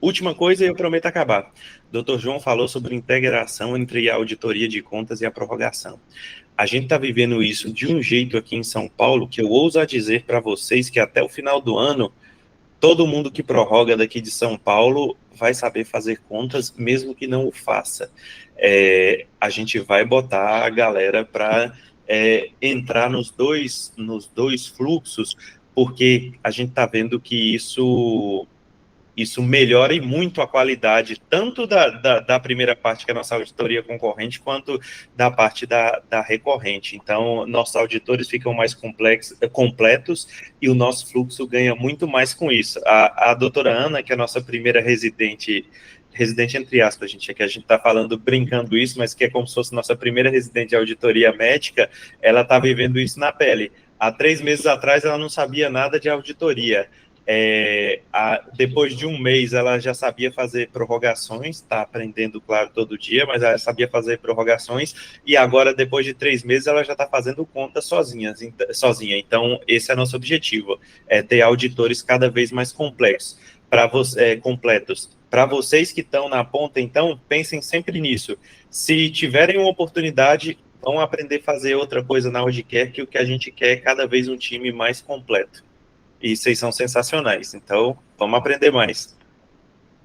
última coisa, eu prometo acabar. Dr. João falou sobre integração entre a auditoria de contas e a prorrogação. A gente está vivendo isso de um jeito aqui em São Paulo, que eu ouso a dizer para vocês que até o final do ano, todo mundo que prorroga daqui de São Paulo vai saber fazer contas, mesmo que não o faça. A gente vai botar a galera para entrar nos dois fluxos, porque a gente está vendo que isso melhora e muito a qualidade, tanto da primeira parte, que é a nossa auditoria concorrente, quanto da parte da recorrente. Então, nossos auditores ficam mais completos e o nosso fluxo ganha muito mais com isso. A doutora Ana, que é a nossa primeira residente entre aspas, gente, é que a gente está falando, brincando isso, mas que é como se fosse nossa primeira residente de auditoria médica, ela está vivendo isso na pele. Há 3 meses atrás, ela não sabia nada de auditoria. Depois de um mês ela já sabia fazer prorrogações, está aprendendo, claro, todo dia, mas ela sabia fazer prorrogações, e agora, depois de 3 meses, ela já está fazendo conta sozinha. Então, esse é nosso objetivo, ter auditores cada vez mais completos. Para vocês que estão na ponta, então, pensem sempre nisso. Se tiverem uma oportunidade, vão aprender a fazer outra coisa na Audicare, que o que a gente quer é cada vez um time mais completo. E vocês são sensacionais, então vamos aprender mais.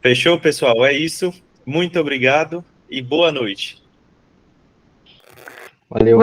Fechou, pessoal? É isso. Muito obrigado e boa noite. Valeu.